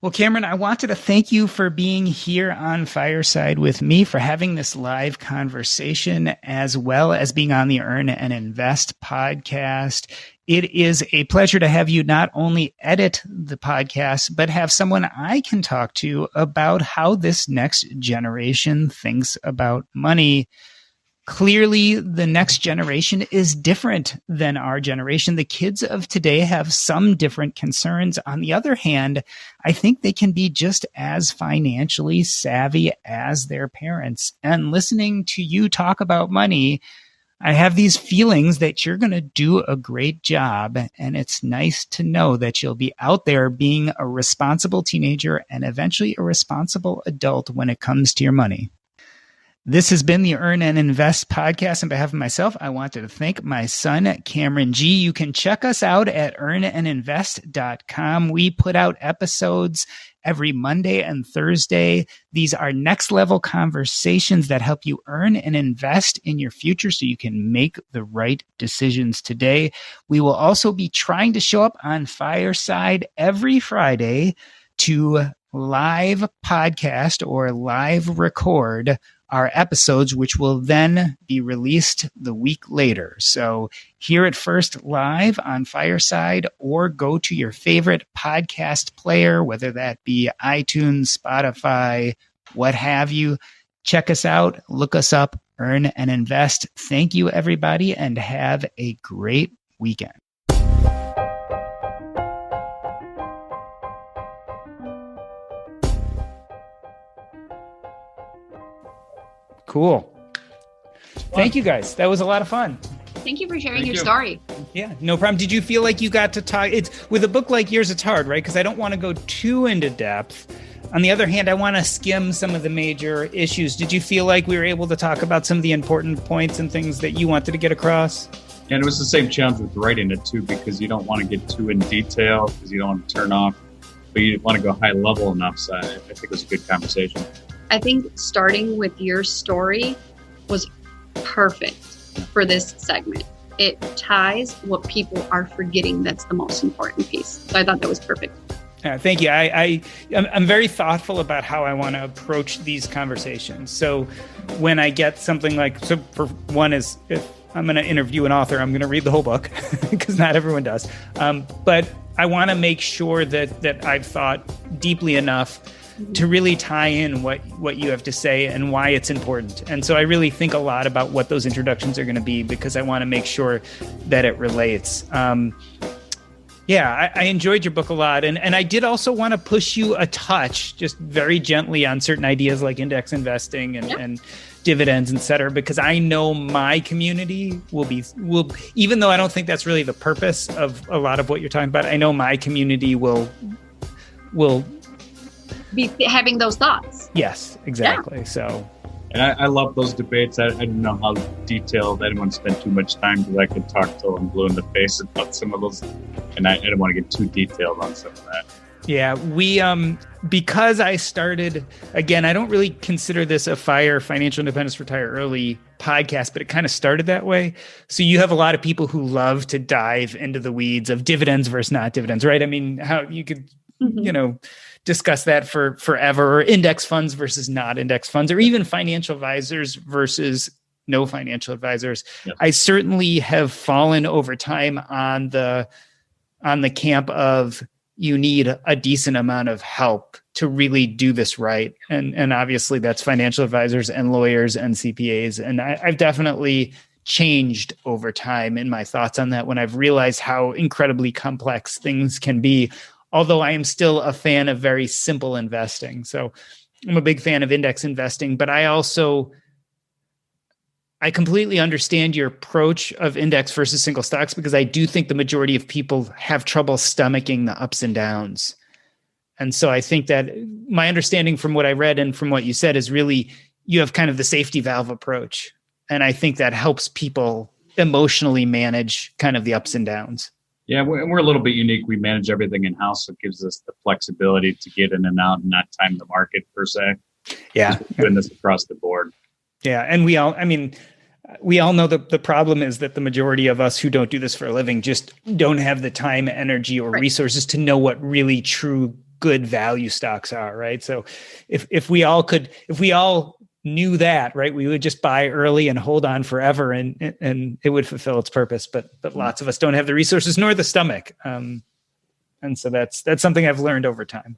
Well, Cameron, I wanted to thank you for being here on Fireside with me, for having this live conversation, as well as being on the Earn and Invest podcast. It is a pleasure to have you not only edit the podcast, but have someone I can talk to about how this next generation thinks about money. Clearly, the next generation is different than our generation. The kids of today have some different concerns. On the other hand, I think they can be just as financially savvy as their parents. And listening to you talk about money, I have these feelings that you're going to do a great job. And it's nice to know that you'll be out there being a responsible teenager and eventually a responsible adult when it comes to your money. This has been the Earn and Invest podcast. On behalf of myself, I wanted to thank my son, Cameron G. You can check us out at earnandinvest.com. We put out episodes every Monday and Thursday. These are next level conversations that help you earn and invest in your future so you can make the right decisions today. We will also be trying to show up on Fireside every Friday to live podcast or live record our episodes, which will then be released the week later. So hear it first live on Fireside, or go to your favorite podcast player, whether that be iTunes, Spotify, what have you. Check us out, look us up, Earn and Invest. Thank you, everybody, and have a great weekend. Cool. Thank you, guys. That was a lot of fun. Thank you for sharing your story. Yeah, no problem. Did you feel like you got to talk? It's with a book like yours, it's hard, right? Because I don't want to go too into depth. On the other hand, I want to skim some of the major issues. Did you feel like we were able to talk about some of the important points and things that you wanted to get across? And it was the same challenge with writing it too, because you don't want to get too in detail because you don't want to turn off, but you want to go high level enough. So I think it was a good conversation. I think starting with your story was perfect for this segment. It ties what people are forgetting. That's the most important piece. So I thought that was perfect. Thank you. I'm very thoughtful about how I want to approach these conversations. So when I get something like, so for one is, if I'm going to interview an author, I'm going to read the whole book because not everyone does. But I want to make sure that I've thought deeply enough to really tie in what you have to say and why it's important. And so I really think a lot about what those introductions are going to be, because I want to make sure that it relates. I enjoyed your book a lot. And I did also want to push you a touch, just very gently, on certain ideas like index investing and dividends, et cetera, because I know my community will, even though I don't think that's really the purpose of a lot of what you're talking about, I know my community will be having those thoughts. Yes, exactly. Yeah. So, and I love those debates. I don't know how detailed anyone spent too much time, because I could talk till I'm blue in the face about some of those, and I don't want to get too detailed on some of that. Yeah, we because I started, again, I don't really consider this a Financial Independence Retire Early podcast, but it kind of started that way. So you have a lot of people who love to dive into the weeds of dividends versus not dividends, right? I mean, how you could, discuss that for forever, or index funds versus not index funds, or even financial advisors versus no financial advisors. Yep. I certainly have fallen over time on the camp of, you need a decent amount of help to really do this right. And obviously that's financial advisors and lawyers and CPAs. And I've definitely changed over time in my thoughts on that when I've realized how incredibly complex things can be, although I am still a fan of very simple investing. So I'm a big fan of index investing, but I completely understand your approach of index versus single stocks, because I do think the majority of people have trouble stomaching the ups and downs. And so I think that my understanding from what I read and from what you said is really, you have kind of the safety valve approach. And I think that helps people emotionally manage kind of the ups and downs. Yeah, we're a little bit unique. We manage everything in-house, so it gives us the flexibility to get in and out and not time the market per se. Yeah. We're doing this across the board. Yeah. And we all know that the problem is that the majority of us who don't do this for a living just don't have the time, energy, or resources to know what really true good value stocks are, right? So if we all knew that, right, we would just buy early and hold on forever, and it would fulfill its purpose. But lots of us don't have the resources nor the stomach. And so that's something I've learned over time.